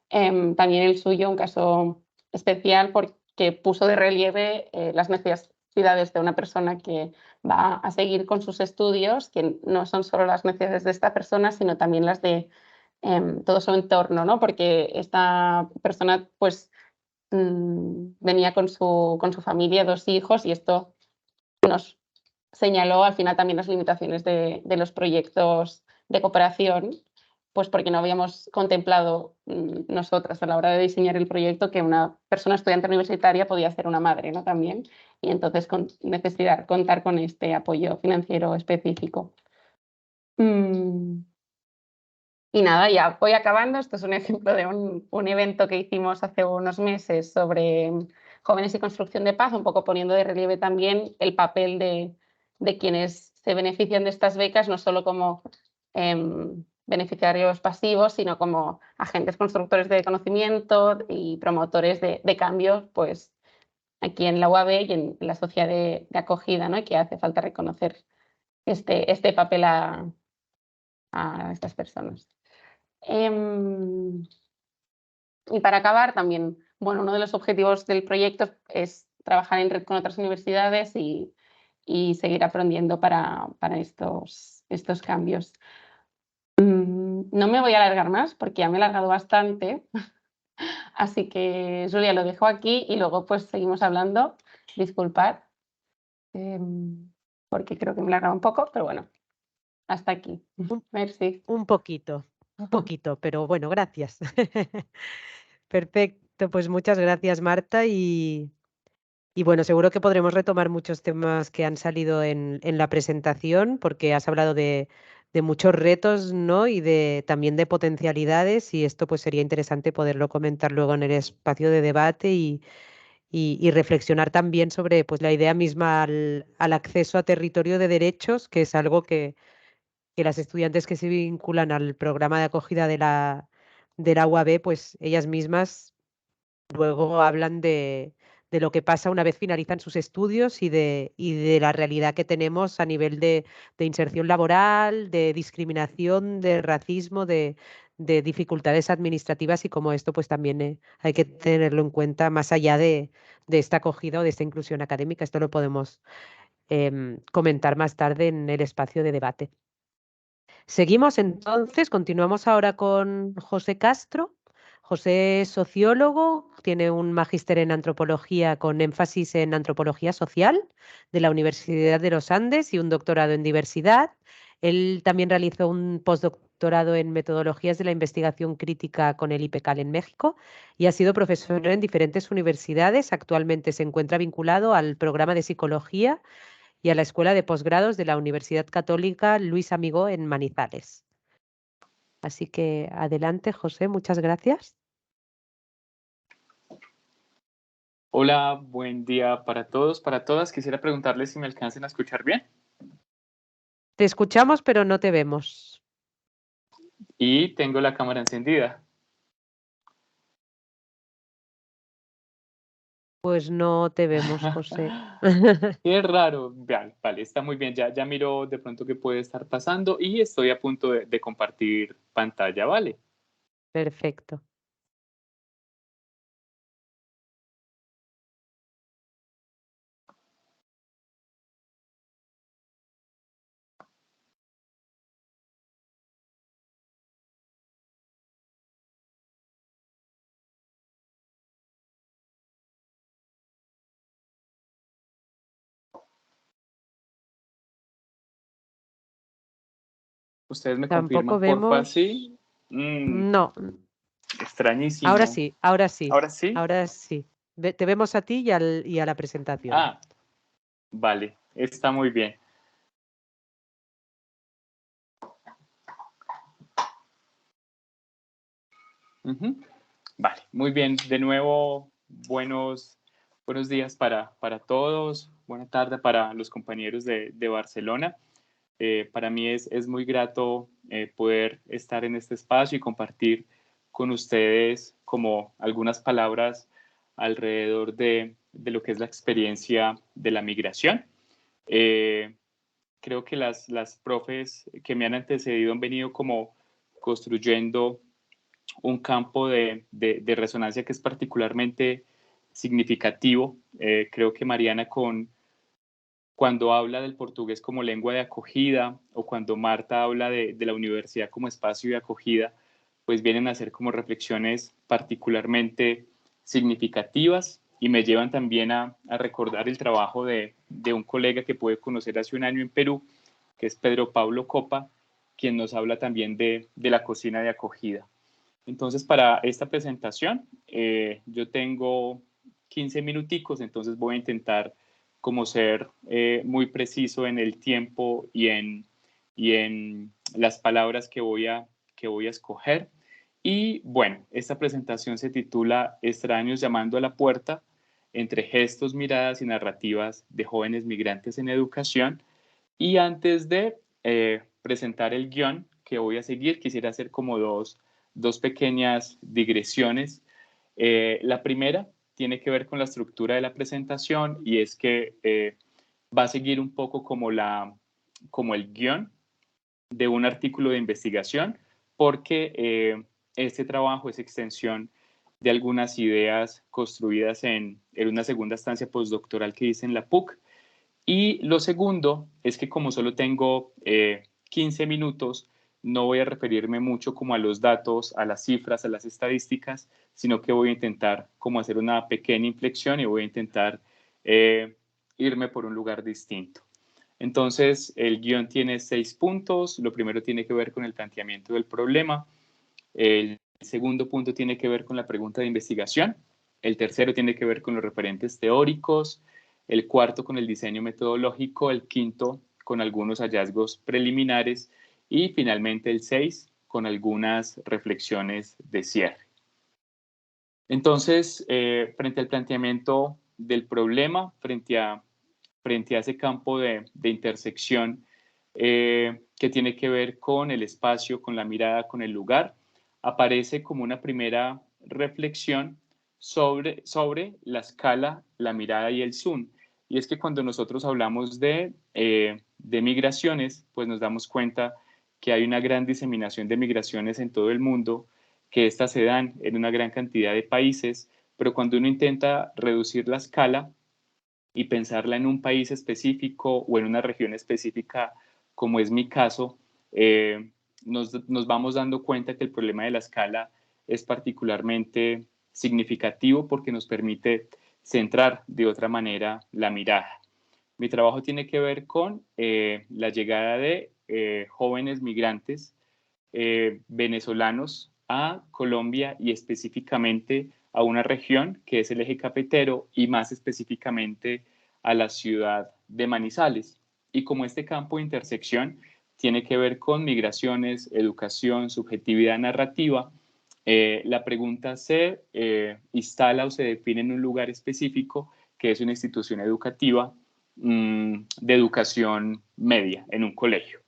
También el suyo, un caso especial porque puso de relieve las necesidades de una persona que va a seguir con sus estudios, que no son solo las necesidades de esta persona, sino también las de todo su entorno, ¿no? Porque esta persona pues venía con su familia, 2 hijos, y esto nos señaló al final también las limitaciones de los proyectos de cooperación, pues porque no habíamos contemplado nosotras a la hora de diseñar el proyecto que una persona estudiante universitaria podía ser una madre, ¿no? También, y entonces necesitar contar con este apoyo financiero específico. Y nada, ya voy acabando. Esto es un ejemplo de un evento que hicimos hace unos meses sobre jóvenes y construcción de paz, un poco poniendo de relieve también el papel de quienes se benefician de estas becas, no solo como beneficiarios pasivos, sino como agentes constructores de conocimiento y promotores de cambio, pues aquí en la UAB y en la sociedad de acogida, ¿no? Y que hace falta reconocer este papel a estas personas. Y para acabar, también, bueno, uno de los objetivos del proyecto es trabajar en red con otras universidades y seguir aprendiendo para estos cambios. No me voy a alargar más porque ya me he alargado bastante, así que Julia, lo dejo aquí y luego pues seguimos hablando. Disculpad, porque creo que me he alargado un poco, pero bueno, hasta aquí. Merci. Un poquito, pero bueno, gracias. Perfecto, pues muchas gracias, Marta. Y bueno, seguro que podremos retomar muchos temas que han salido en la presentación, porque has hablado de muchos retos, ¿no? Y también de potencialidades, y esto pues sería interesante poderlo comentar luego en el espacio de debate y reflexionar también sobre pues, la idea misma al acceso a territorio de derechos, que es algo que las estudiantes que se vinculan al programa de acogida de la UAB, pues ellas mismas luego hablan de lo que pasa una vez finalizan sus estudios y de la realidad que tenemos a nivel de inserción laboral, de discriminación, de racismo, de dificultades administrativas y cómo esto pues también hay que tenerlo en cuenta más allá de esta acogida o de esta inclusión académica. Esto lo podemos comentar más tarde en el espacio de debate. Seguimos entonces, continuamos ahora con José Castro. José es sociólogo, tiene un magíster en antropología con énfasis en antropología social de la Universidad de los Andes y un doctorado en diversidad. Él también realizó un postdoctorado en metodologías de la investigación crítica con el IPECAL en México y ha sido profesor en diferentes universidades. Actualmente se encuentra vinculado al programa de psicología y a la Escuela de Posgrados de la Universidad Católica Luis Amigó en Manizales. Así que adelante, José, muchas gracias. Hola, buen día para todos, para todas. Quisiera preguntarles si me alcancen a escuchar bien. Te escuchamos, pero no te vemos. Y tengo la cámara encendida. Pues no te vemos, José. Qué raro. Vale, está muy bien. Ya miro de pronto qué puede estar pasando y estoy a punto de compartir pantalla, ¿vale? Perfecto. Ustedes me Tampoco confirman, porfa, vemos. sí. No. Extrañísimo. Ahora sí, ahora sí. ¿Ahora sí? Ahora sí. Te vemos a ti y a la presentación. Ah, vale, está muy bien. Vale, muy bien. De nuevo, buenos días para todos. Buena tarde para los compañeros de Barcelona. Para mí es muy grato poder estar en este espacio y compartir con ustedes como algunas palabras alrededor de lo que es la experiencia de la migración. Creo que las profes que me han antecedido han venido como construyendo un campo de resonancia que es particularmente significativo. Creo que Mariana cuando habla del portugués como lengua de acogida o cuando Marta habla de la universidad como espacio de acogida, pues vienen a ser como reflexiones particularmente significativas y me llevan también a recordar el trabajo de un colega que pude conocer hace un año en Perú, que es Pedro Pablo Copa, quien nos habla también de la cocina de acogida. Entonces, para esta presentación, yo tengo 15 minuticos, entonces voy a intentar como ser muy preciso en el tiempo y en las palabras que voy a escoger. Y bueno, esta presentación se titula Extraños llamando a la puerta, entre gestos, miradas y narrativas de jóvenes migrantes en educación. Y antes de presentar el guión que voy a seguir, quisiera hacer como dos pequeñas digresiones. La primera tiene que ver con la estructura de la presentación y es que va a seguir un poco como el guión de un artículo de investigación, porque este trabajo es extensión de algunas ideas construidas en una segunda estancia postdoctoral que hice en la PUC. Y lo segundo es que como solo tengo 15 minutos, no voy a referirme mucho como a los datos, a las cifras, a las estadísticas, sino que voy a intentar como hacer una pequeña inflexión y voy a intentar irme por un lugar distinto. Entonces, el guión tiene 6 puntos. Lo primero tiene que ver con el planteamiento del problema. El segundo punto tiene que ver con la pregunta de investigación. El tercero tiene que ver con los referentes teóricos. El cuarto con el diseño metodológico. El quinto con algunos hallazgos preliminares. y finalmente el 6 con algunas reflexiones de cierre. Entonces, frente al planteamiento del problema, frente a ese campo de intersección que tiene que ver con el espacio, con la mirada, con el lugar, aparece como una primera reflexión sobre la escala, la mirada y el zoom. Y es que cuando nosotros hablamos de migraciones, pues nos damos cuenta que hay una gran diseminación de migraciones en todo el mundo, que éstas se dan en una gran cantidad de países, pero cuando uno intenta reducir la escala y pensarla en un país específico o en una región específica, como es mi caso, nos vamos dando cuenta que el problema de la escala es particularmente significativo porque nos permite centrar de otra manera la mirada. Mi trabajo tiene que ver con la llegada de jóvenes migrantes venezolanos a Colombia y específicamente a una región que es el eje cafetero y más específicamente a la ciudad de Manizales. Y como este campo de intersección tiene que ver con migraciones, educación, subjetividad narrativa, la pregunta se instala o se define en un lugar específico que es una institución educativa de educación media en un colegio.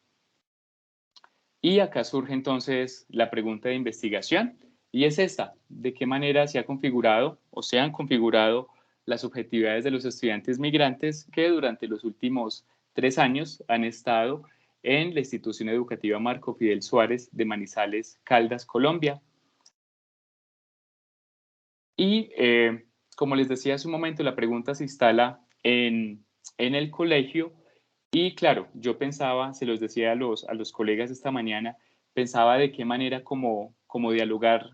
Y acá surge entonces la pregunta de investigación y es esta: ¿de qué manera se ha configurado o se han configurado las subjetividades de los estudiantes migrantes que durante los últimos 3 años han estado en la institución educativa Marco Fidel Suárez de Manizales, Caldas, Colombia? Y como les decía hace un momento, la pregunta se instala en el colegio. Y claro, yo pensaba, se los decía a los colegas esta mañana, pensaba de qué manera como dialogar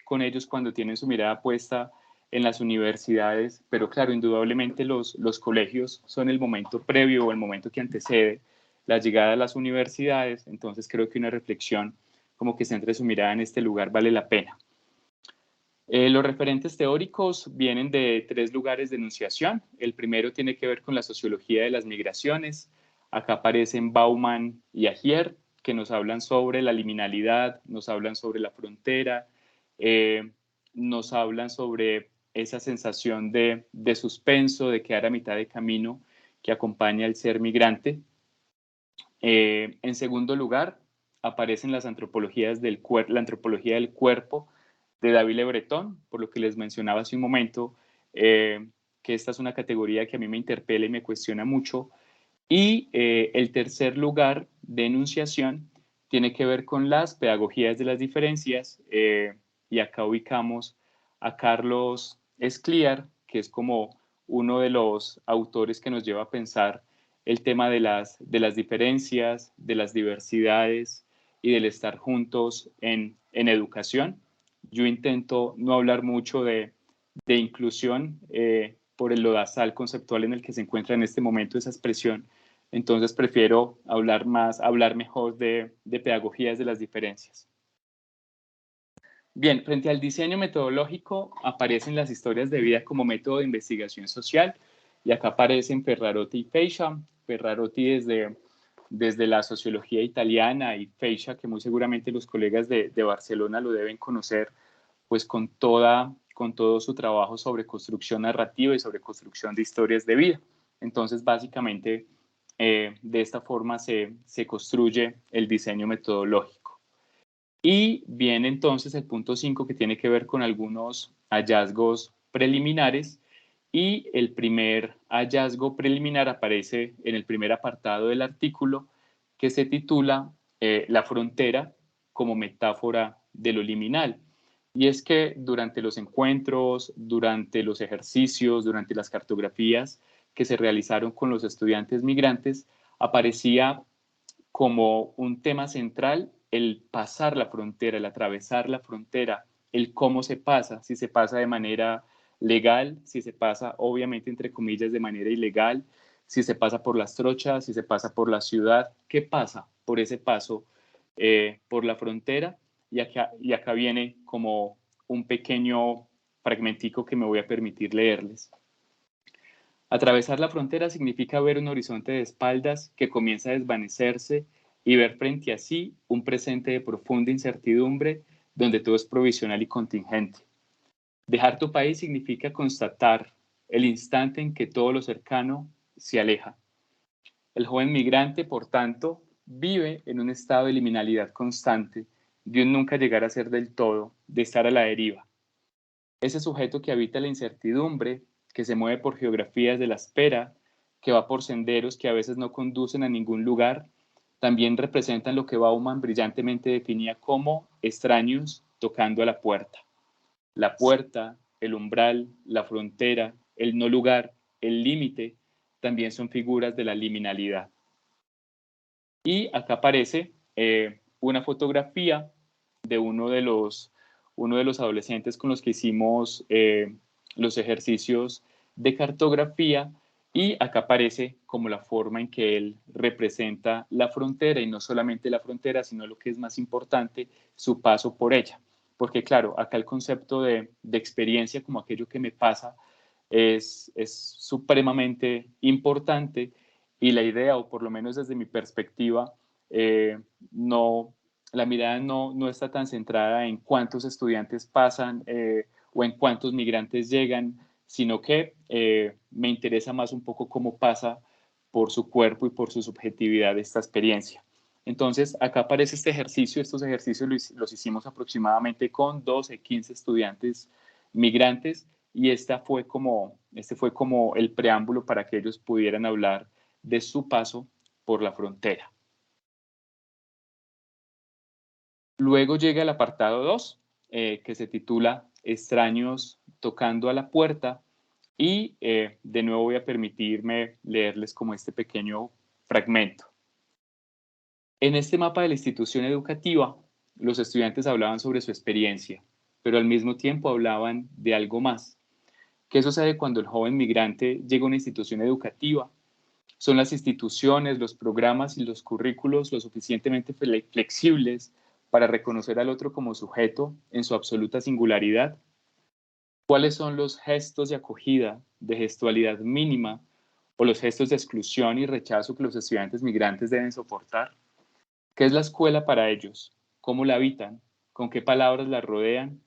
con ellos cuando tienen su mirada puesta en las universidades, pero claro, indudablemente los colegios son el momento previo o el momento que antecede la llegada a las universidades, entonces creo que una reflexión como que centre su mirada en este lugar vale la pena. Los referentes teóricos vienen de 3 lugares de enunciación. El primero tiene que ver con la sociología de las migraciones. Acá aparecen Bauman y Agier, que nos hablan sobre la liminalidad, nos hablan sobre la frontera, nos hablan sobre esa sensación de suspenso, de quedar a mitad de camino que acompaña el ser migrante. En segundo lugar, aparecen las antropologías la antropología del cuerpo, de David Le Breton, por lo que les mencionaba hace un momento, que esta es una categoría que a mí me interpela y me cuestiona mucho. Y el tercer lugar de enunciación tiene que ver con las pedagogías de las diferencias, y acá ubicamos a Carlos Escliar, que es como uno de los autores que nos lleva a pensar el tema de las diferencias, de las diversidades y del estar juntos en educación. Yo intento no hablar mucho de inclusión por el lodazal conceptual en el que se encuentra en este momento esa expresión. Entonces prefiero hablar mejor de pedagogías de las diferencias. Bien, frente al diseño metodológico aparecen las historias de vida como método de investigación social y acá aparecen Ferrarotti y Feixa. Ferrarotti desde la sociología italiana y Feixa, que muy seguramente los colegas de Barcelona lo deben conocer, pues con todo su trabajo sobre construcción narrativa y sobre construcción de historias de vida. Entonces, básicamente, de esta forma se construye el diseño metodológico. Y viene entonces el punto 5, que tiene que ver con algunos hallazgos preliminares, y el primer hallazgo preliminar aparece en el primer apartado del artículo, que se titula La frontera como metáfora de lo liminal. Y es que durante los encuentros, durante los ejercicios, durante las cartografías que se realizaron con los estudiantes migrantes, aparecía como un tema central el pasar la frontera, el atravesar la frontera, el cómo se pasa, si se pasa de manera legal, si se pasa obviamente entre comillas de manera ilegal, si se pasa por las trochas, si se pasa por la ciudad, ¿qué pasa por ese paso por la frontera? Y acá viene como un pequeño fragmentico que me voy a permitir leerles. Atravesar la frontera significa ver un horizonte de espaldas que comienza a desvanecerse y ver frente a sí un presente de profunda incertidumbre donde todo es provisional y contingente. Dejar tu país significa constatar el instante en que todo lo cercano se aleja. El joven migrante, por tanto, vive en un estado de liminalidad constante, de un nunca llegar a ser del todo, de estar a la deriva. Ese sujeto que habita la incertidumbre, que se mueve por geografías de la espera, que va por senderos que a veces no conducen a ningún lugar, también representan lo que Bauman brillantemente definía como extraños tocando a la puerta. La puerta, el umbral, la frontera, el no lugar, el límite, también son figuras de la liminalidad. Y acá aparece una fotografía de uno de los adolescentes con los que hicimos los ejercicios de cartografía, y acá aparece como la forma en que él representa la frontera, y no solamente la frontera, sino lo que es más importante, su paso por ella. Porque claro, acá el concepto de experiencia como aquello que me pasa es supremamente importante, y la idea, o por lo menos desde mi perspectiva, la mirada no está tan centrada en cuántos estudiantes pasan o en cuántos migrantes llegan, sino que me interesa más un poco cómo pasa por su cuerpo y por su subjetividad esta experiencia. Entonces, acá aparece este ejercicio. Estos ejercicios los hicimos aproximadamente con 12, 15 estudiantes migrantes, y este fue como el preámbulo para que ellos pudieran hablar de su paso por la frontera. Luego llega el apartado 2, que se titula Extraños tocando a la puerta, y de nuevo voy a permitirme leerles como este pequeño fragmento. En este mapa de la institución educativa, los estudiantes hablaban sobre su experiencia, pero al mismo tiempo hablaban de algo más. ¿Qué sucede cuando el joven migrante llega a una institución educativa? ¿Son las instituciones, los programas y los currículos lo suficientemente flexibles para reconocer al otro como sujeto en su absoluta singularidad? ¿Cuáles son los gestos de acogida, de gestualidad mínima, o los gestos de exclusión y rechazo que los estudiantes migrantes deben soportar? ¿Qué es la escuela para ellos? ¿Cómo la habitan? ¿Con qué palabras la rodean?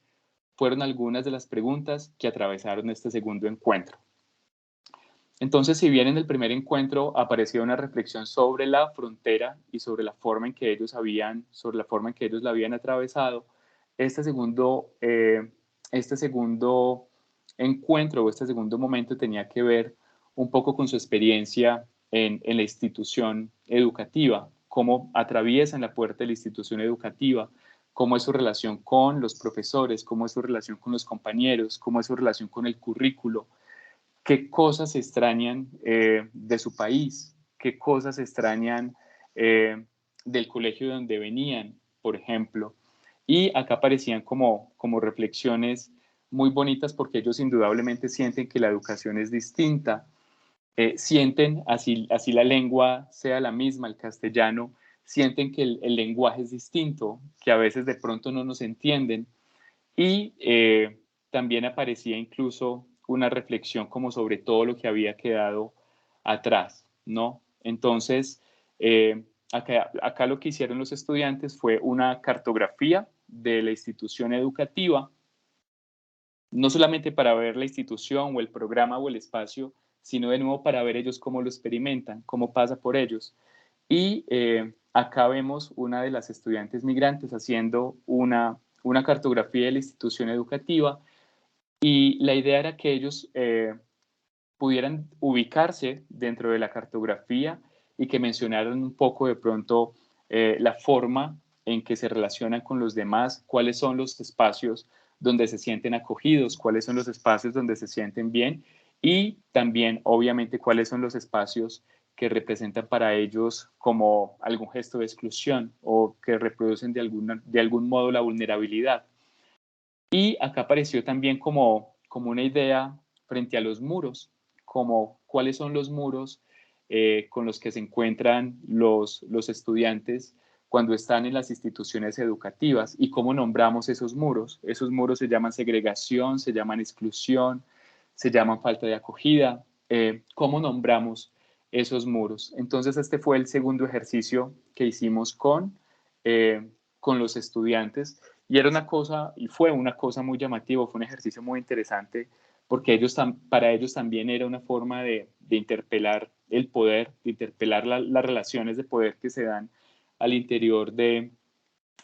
Fueron algunas de las preguntas que atravesaron este segundo encuentro. Entonces, si bien en el primer encuentro aparecía una reflexión sobre la frontera y sobre la forma en que ellos la habían atravesado, este segundo encuentro, o este segundo momento, tenía que ver un poco con su experiencia en la institución educativa, cómo atraviesan la puerta de la institución educativa, cómo es su relación con los profesores, cómo es su relación con los compañeros, cómo es su relación con el currículo, qué cosas extrañan de su país, qué cosas extrañan del colegio de donde venían, por ejemplo. Y acá aparecían como reflexiones muy bonitas, porque ellos indudablemente sienten que la educación es distinta, sienten, así la lengua sea la misma, el castellano, sienten que el lenguaje es distinto, que a veces de pronto no nos entienden. Y también aparecía incluso una reflexión como sobre todo lo que había quedado atrás, ¿no? Entonces, acá lo que hicieron los estudiantes fue una cartografía de la institución educativa, no solamente para ver la institución o el programa o el espacio, sino de nuevo para ver ellos cómo lo experimentan, cómo pasa por ellos. Y acá vemos una de las estudiantes migrantes haciendo una cartografía de la institución educativa, y la idea era que ellos pudieran ubicarse dentro de la cartografía y que mencionaran un poco de pronto la forma en que se relacionan con los demás, cuáles son los espacios donde se sienten acogidos, cuáles son los espacios donde se sienten bien, y también obviamente cuáles son los espacios que representan para ellos como algún gesto de exclusión o que reproducen de algún modo la vulnerabilidad. Y acá apareció también como una idea frente a los muros, como cuáles son los muros con los que se encuentran los estudiantes cuando están en las instituciones educativas, y cómo nombramos esos muros. Esos muros se llaman segregación, se llaman exclusión, se llaman falta de acogida. ¿Cómo nombramos esos muros. Entonces este fue el segundo ejercicio que hicimos con los estudiantes, y era una cosa, y fue una cosa muy llamativa, fue un ejercicio muy interesante, porque para ellos también era una forma de interpelar el poder, de interpelar las relaciones de poder que se dan al interior de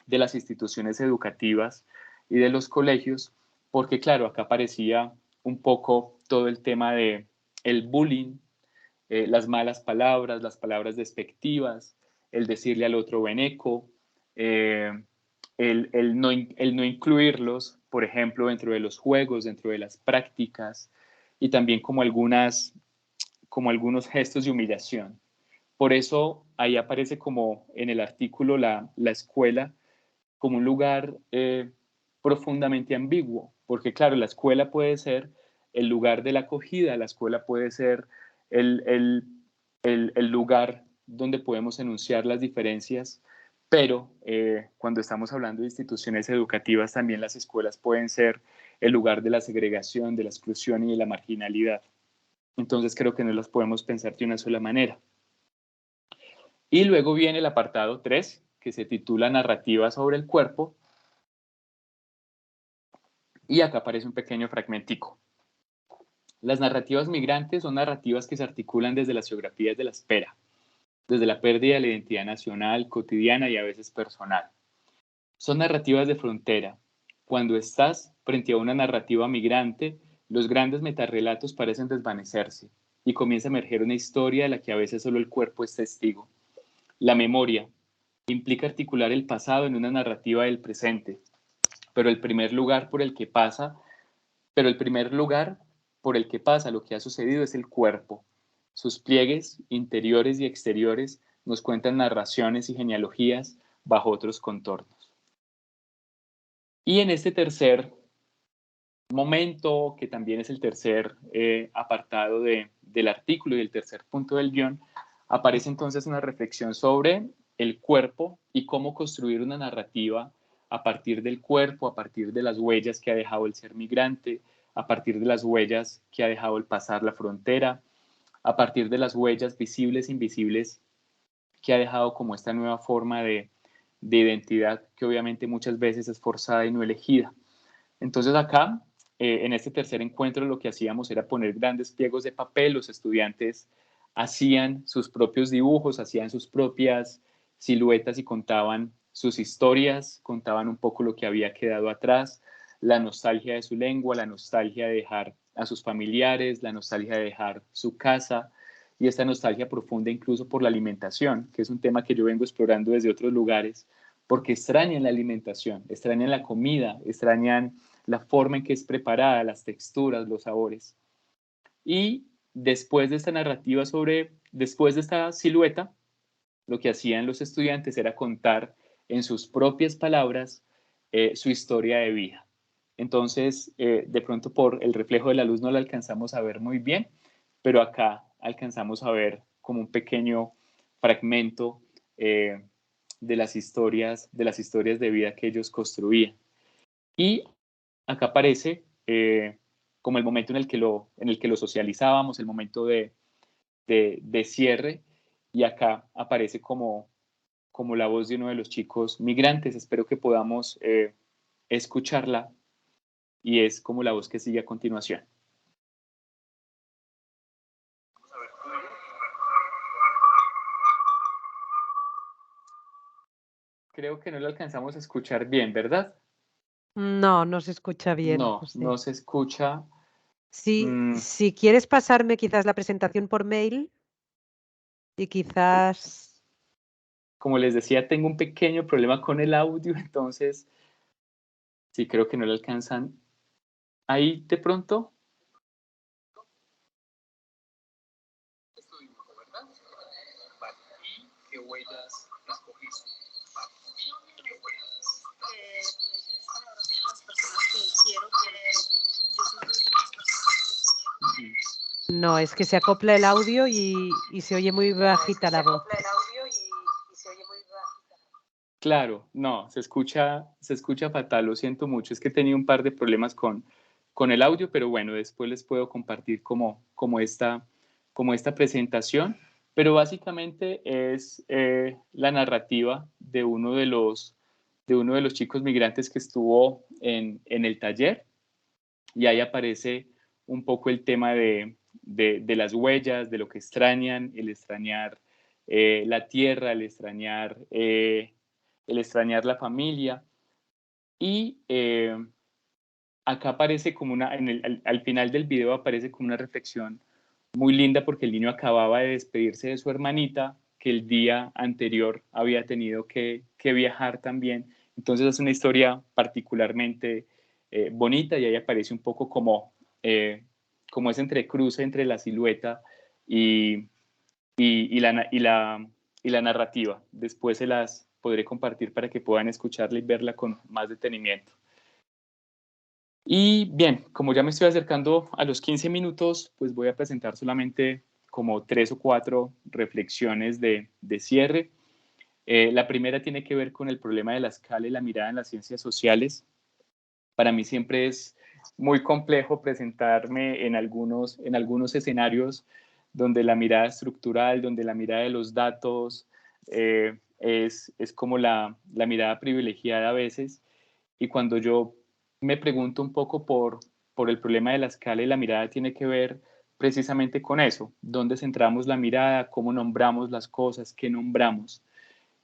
las instituciones educativas y de los colegios, porque claro, acá aparecía un poco todo el tema de el bullying, las malas palabras, las palabras despectivas, el decirle al otro beneco, el no incluirlos, por ejemplo, dentro de los juegos, dentro de las prácticas, y también como algunos gestos de humillación. Por eso ahí aparece como en el artículo la escuela como un lugar profundamente ambiguo, porque claro, la escuela puede ser el lugar de la acogida, la escuela puede ser el lugar donde podemos enunciar las diferencias, pero cuando estamos hablando de instituciones educativas, también las escuelas pueden ser el lugar de la segregación, de la exclusión y de la marginalidad. Entonces creo que no las podemos pensar de una sola manera. Y luego viene el apartado 3, que se titula Narrativa sobre el cuerpo, y acá aparece un pequeño fragmentico. Las narrativas migrantes son narrativas que se articulan desde las geografías de la espera, desde la pérdida de la identidad nacional, cotidiana y a veces personal. Son narrativas de frontera. Cuando estás frente a una narrativa migrante, los grandes metarrelatos parecen desvanecerse y comienza a emerger una historia de la que a veces solo el cuerpo es testigo. La memoria implica articular el pasado en una narrativa del presente, pero el primer lugar por el que pasa lo que ha sucedido es el cuerpo. Sus pliegues interiores y exteriores nos cuentan narraciones y genealogías bajo otros contornos. Y en este tercer momento, que también es el tercer apartado del artículo y el tercer punto del guión, aparece entonces una reflexión sobre el cuerpo y cómo construir una narrativa a partir del cuerpo, a partir de las huellas que ha dejado el ser migrante, a partir de las huellas que ha dejado el pasar la frontera, a partir de las huellas visibles e invisibles que ha dejado como esta nueva forma de identidad que obviamente muchas veces es forzada y no elegida. Entonces acá, en este tercer encuentro, lo que hacíamos era poner grandes pliegos de papel, los estudiantes hacían sus propios dibujos, hacían sus propias siluetas y contaban sus historias, contaban un poco lo que había quedado atrás, la nostalgia de su lengua, la nostalgia de dejar a sus familiares, la nostalgia de dejar su casa y esta nostalgia profunda incluso por la alimentación, que es un tema que yo vengo explorando desde otros lugares, porque extrañan la alimentación, extrañan la comida, extrañan la forma en que es preparada, las texturas, los sabores. Y después de esta narrativa después de esta silueta, lo que hacían los estudiantes era contar en sus propias palabras su historia de vida. Entonces, de pronto por el reflejo de la luz no la alcanzamos a ver muy bien, pero acá alcanzamos a ver como un pequeño fragmento de las historias de vida que ellos construían. Y acá aparece como el momento en el que lo socializábamos, el momento de cierre, y acá aparece como la voz de uno de los chicos migrantes. Espero que podamos escucharla, y es como la voz que sigue a continuación. Creo que no lo alcanzamos a escuchar bien, ¿verdad? No, no se escucha bien, No, José. no se escucha. Si quieres pasarme quizás la presentación por mail y quizás... Como les decía, tengo un pequeño problema con el audio, entonces sí creo que no lo alcanzan. Ahí de pronto. Esto dibujo, ¿verdad? Vale. ¿Y qué huellas escogiste? ¿Qué huellas? Pues para las personas que quiero que yo soy las personas que No, es que se acopla el audio y se oye muy bajita la voz. Claro, no, se escucha fatal, lo siento mucho, es que he tenido un par de problemas con el audio, pero bueno, después les puedo compartir como esta presentación, pero básicamente es la narrativa de uno de los chicos migrantes que estuvo en el taller, y ahí aparece un poco el tema de las huellas, de lo que extrañan, el extrañar la tierra, el extrañar la familia. Y acá aparece como al final del video aparece como una reflexión muy linda, porque el niño acababa de despedirse de su hermanita, que el día anterior había tenido que viajar también. Entonces es una historia particularmente bonita, y ahí aparece un poco como ese entrecruce entre la silueta y la narrativa. Después se las podré compartir para que puedan escucharla y verla con más detenimiento. Y bien, como ya me estoy acercando a los 15 minutos, pues voy a presentar solamente como 3 o 4 reflexiones de cierre. La primera tiene que ver con el problema de la escala y la mirada en las ciencias sociales. Para mí siempre es muy complejo presentarme en algunos escenarios donde la mirada estructural, donde la mirada de los datos es como la mirada privilegiada a veces. Y cuando yo me pregunto un poco por el problema de la escala y la mirada, tiene que ver precisamente con eso, dónde centramos la mirada, cómo nombramos las cosas, qué nombramos.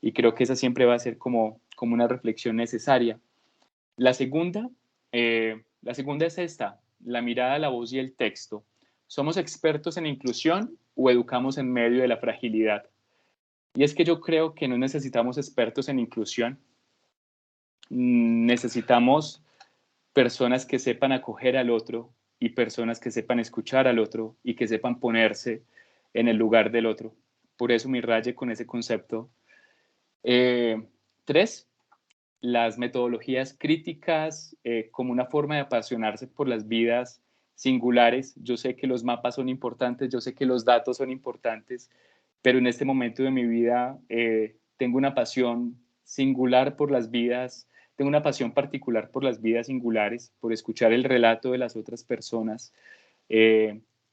Y creo que esa siempre va a ser como una reflexión necesaria. La segunda es esta: la mirada, la voz y el texto. ¿Somos expertos en inclusión o educamos en medio de la fragilidad? Y es que yo creo que no necesitamos expertos en inclusión. Necesitamos personas que sepan acoger al otro, y personas que sepan escuchar al otro y que sepan ponerse en el lugar del otro. Por eso mi raye con ese concepto. 3, las metodologías críticas como una forma de apasionarse por las vidas singulares. Yo sé que los mapas son importantes, yo sé que los datos son importantes, pero en este momento de mi vida tengo una pasión singular por las vidas, tengo una pasión particular por las vidas singulares, por escuchar el relato de las otras personas,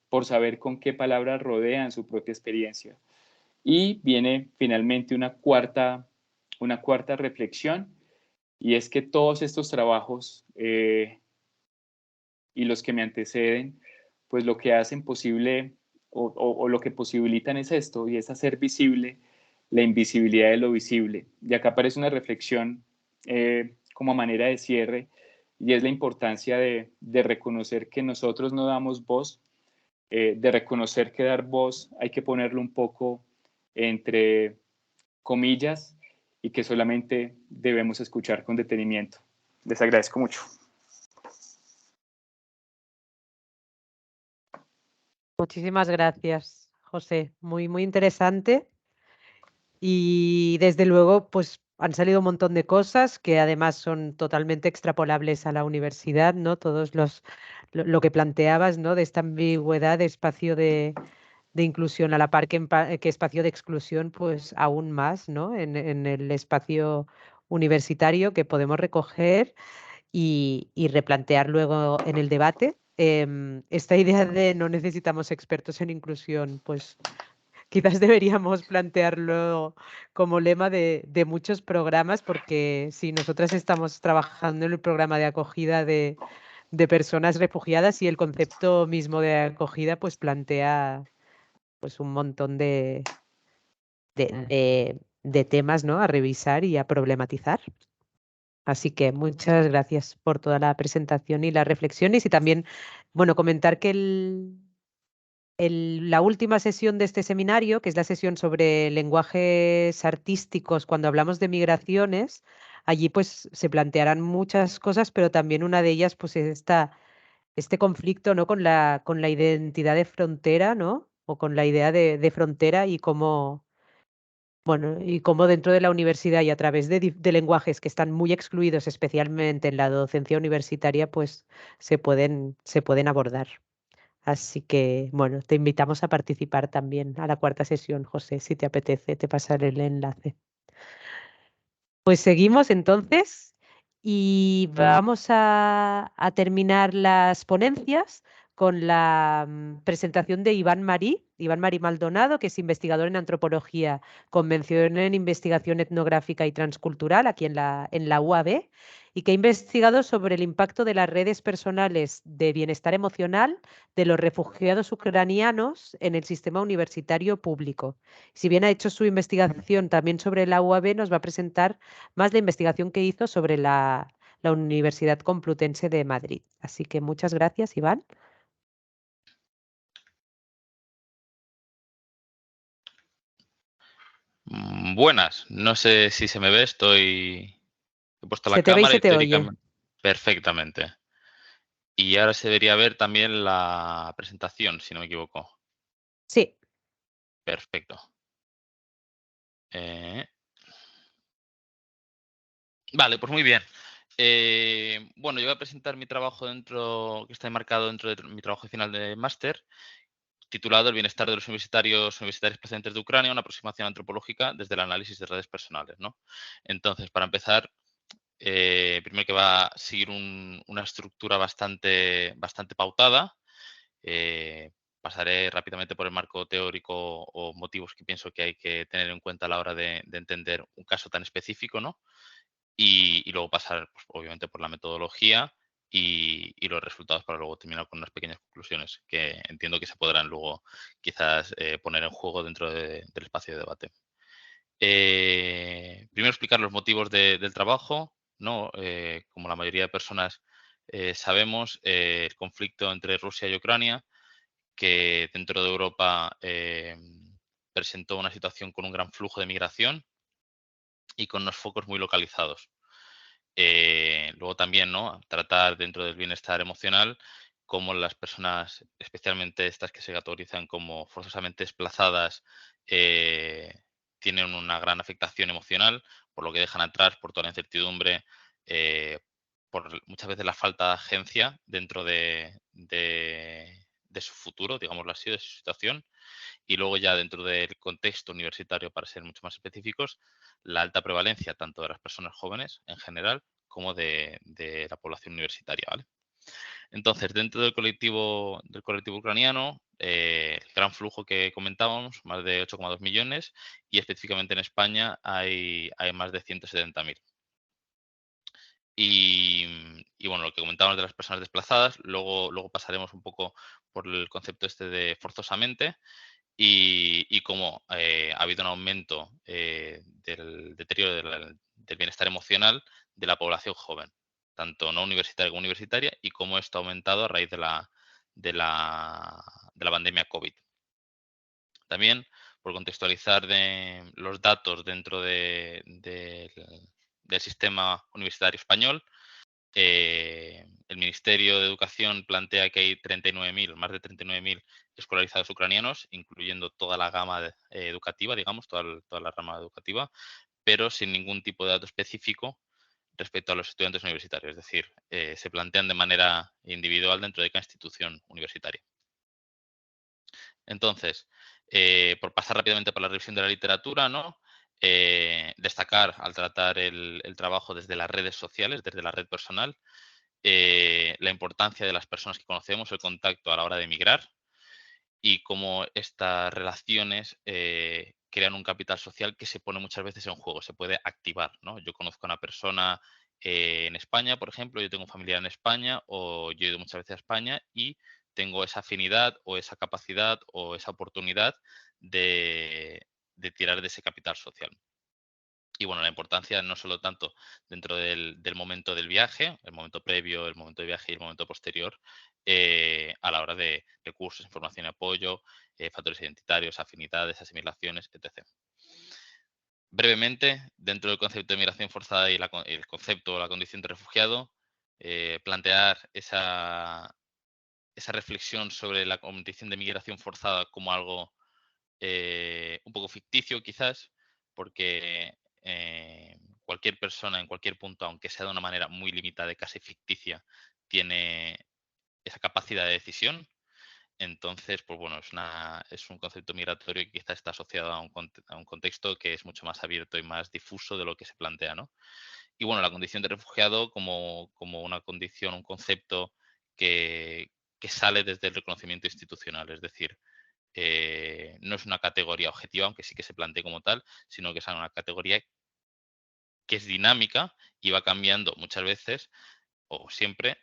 por saber con qué palabras rodean su propia experiencia. Y viene finalmente una cuarta reflexión, y es que todos estos trabajos y los que me anteceden, pues lo que hacen posible o lo que posibilitan es esto, y es hacer visible la invisibilidad de lo visible. Y acá aparece una reflexión como manera de cierre, y es la importancia de reconocer que nosotros no damos voz, de reconocer que dar voz hay que ponerlo un poco entre comillas, y que solamente debemos escuchar con detenimiento. Les agradezco mucho. Muchísimas gracias, José. Muy, muy interesante. Y desde luego, pues han salido un montón de cosas que además son totalmente extrapolables a la universidad, ¿no? Todos lo que planteabas, ¿no? De esta ambigüedad de espacio de inclusión a la par que espacio de exclusión, pues aún más, ¿no? En el espacio universitario, que podemos recoger y replantear luego en el debate. Esta idea de no necesitamos expertos en inclusión, pues quizás deberíamos plantearlo como lema de muchos programas, porque si nosotras estamos trabajando en el programa de acogida de personas refugiadas, y el concepto mismo de acogida pues plantea pues un montón de temas, ¿no?, a revisar y a problematizar. Así que muchas gracias por toda la presentación y las reflexiones, y también, bueno, comentar que la última sesión de este seminario, que es la sesión sobre lenguajes artísticos cuando hablamos de migraciones, allí pues se plantearán muchas cosas, pero también una de ellas pues es este conflicto, ¿no?, con la identidad de frontera, ¿no?, o con la idea de frontera, y cómo, bueno, y cómo dentro de la universidad y a través de lenguajes que están muy excluidos, especialmente en la docencia universitaria, pues se pueden abordar. Así que, bueno, te invitamos a participar también a la cuarta sesión, José, si te apetece, te pasaré el enlace. Pues seguimos entonces, y vamos a terminar las ponencias con la presentación de Iván Marí Maldonado, que es investigador en antropología, con mención en investigación etnográfica y transcultural aquí en la UAB, y que ha investigado sobre el impacto de las redes personales de bienestar emocional de los refugiados ucranianos en el sistema universitario público. Si bien ha hecho su investigación también sobre la UAB, nos va a presentar más la investigación que hizo sobre la Universidad Complutense de Madrid. Así que muchas gracias, Iván. Buenas, no sé si se me ve, he puesto la Se te ve y cámara se y te oye. teóricamente perfectamente. Y ahora se debería ver también la presentación, si no me equivoco. Sí. Perfecto. Vale, pues muy bien. Bueno, yo voy a presentar mi trabajo que está enmarcado dentro de mi trabajo final de máster, titulado El bienestar de los universitarios procedentes de Ucrania, una aproximación antropológica desde el análisis de redes personales, ¿no? Entonces, para empezar, primero que va a seguir una estructura bastante pautada. Pasaré rápidamente por el marco teórico o motivos que pienso que hay que tener en cuenta a la hora de entender un caso tan específico, ¿no? Y luego pasar, pues, obviamente, por la metodología y los resultados para luego terminar con unas pequeñas conclusiones que entiendo que se podrán luego quizás poner en juego dentro del espacio de debate. Primero explicar los motivos del trabajo, ¿no? Como la mayoría de personas sabemos, el conflicto entre Rusia y Ucrania, que dentro de Europa presentó una situación con un gran flujo de migración y con unos focos muy localizados. Luego también, ¿no? Tratar dentro del bienestar emocional cómo las personas, especialmente estas que se categorizan como forzosamente desplazadas, tienen una gran afectación emocional, por lo que dejan atrás, por toda la incertidumbre, por muchas veces la falta de agencia dentro de su futuro, digámoslo así, de su situación. Y luego ya dentro del contexto universitario, para ser mucho más específicos, la alta prevalencia tanto de las personas jóvenes en general como de la población universitaria, ¿vale? Entonces, dentro del colectivo ucraniano, el gran flujo que comentábamos, más de 8,2 millones, y específicamente en España hay más de 170.000. Y bueno, lo que comentábamos de las personas desplazadas, luego pasaremos un poco por el concepto este de forzosamente, y cómo ha habido un aumento del deterioro del bienestar emocional de la población joven, tanto no universitaria como universitaria, y cómo esto ha aumentado a raíz de la pandemia COVID. También, por contextualizar los datos dentro del sistema universitario español, el Ministerio de Educación plantea que hay más de 39.000 escolarizados ucranianos, incluyendo toda la gama educativa, digamos, toda la rama educativa, pero sin ningún tipo de dato específico respecto a los estudiantes universitarios. Es decir, se plantean de manera individual dentro de cada institución universitaria. Entonces, por pasar rápidamente por la revisión de la literatura, ¿no? Destacar al tratar el trabajo desde las redes sociales, desde la red personal, la importancia de las personas que conocemos, el contacto a la hora de emigrar y cómo estas relaciones crean un capital social que se pone muchas veces en juego, se puede activar, ¿no? Yo conozco a una persona en España, por ejemplo, yo tengo un familiar en España o yo he ido muchas veces a España y tengo esa afinidad o esa capacidad o esa oportunidad de tirar de ese capital social. Y bueno, la importancia no solo tanto dentro del momento del viaje, el momento previo, el momento de viaje y el momento posterior, a la hora de recursos, información y apoyo, factores identitarios, afinidades, asimilaciones, etc. Brevemente, dentro del concepto de migración forzada y el concepto o la condición de refugiado, plantear esa reflexión sobre la condición de migración forzada como algo un poco ficticio quizás, porque cualquier persona en cualquier punto, aunque sea de una manera muy limitada y casi ficticia, tiene esa capacidad de decisión. Entonces, pues bueno, es un concepto migratorio que quizás está asociado a un contexto que es mucho más abierto y más difuso de lo que se plantea, ¿no? Y bueno, la condición de refugiado como una condición, un concepto que que sale desde el reconocimiento institucional, es decir, no es una categoría objetiva, aunque sí que se plantee como tal, sino que es una categoría que es dinámica y va cambiando muchas veces o siempre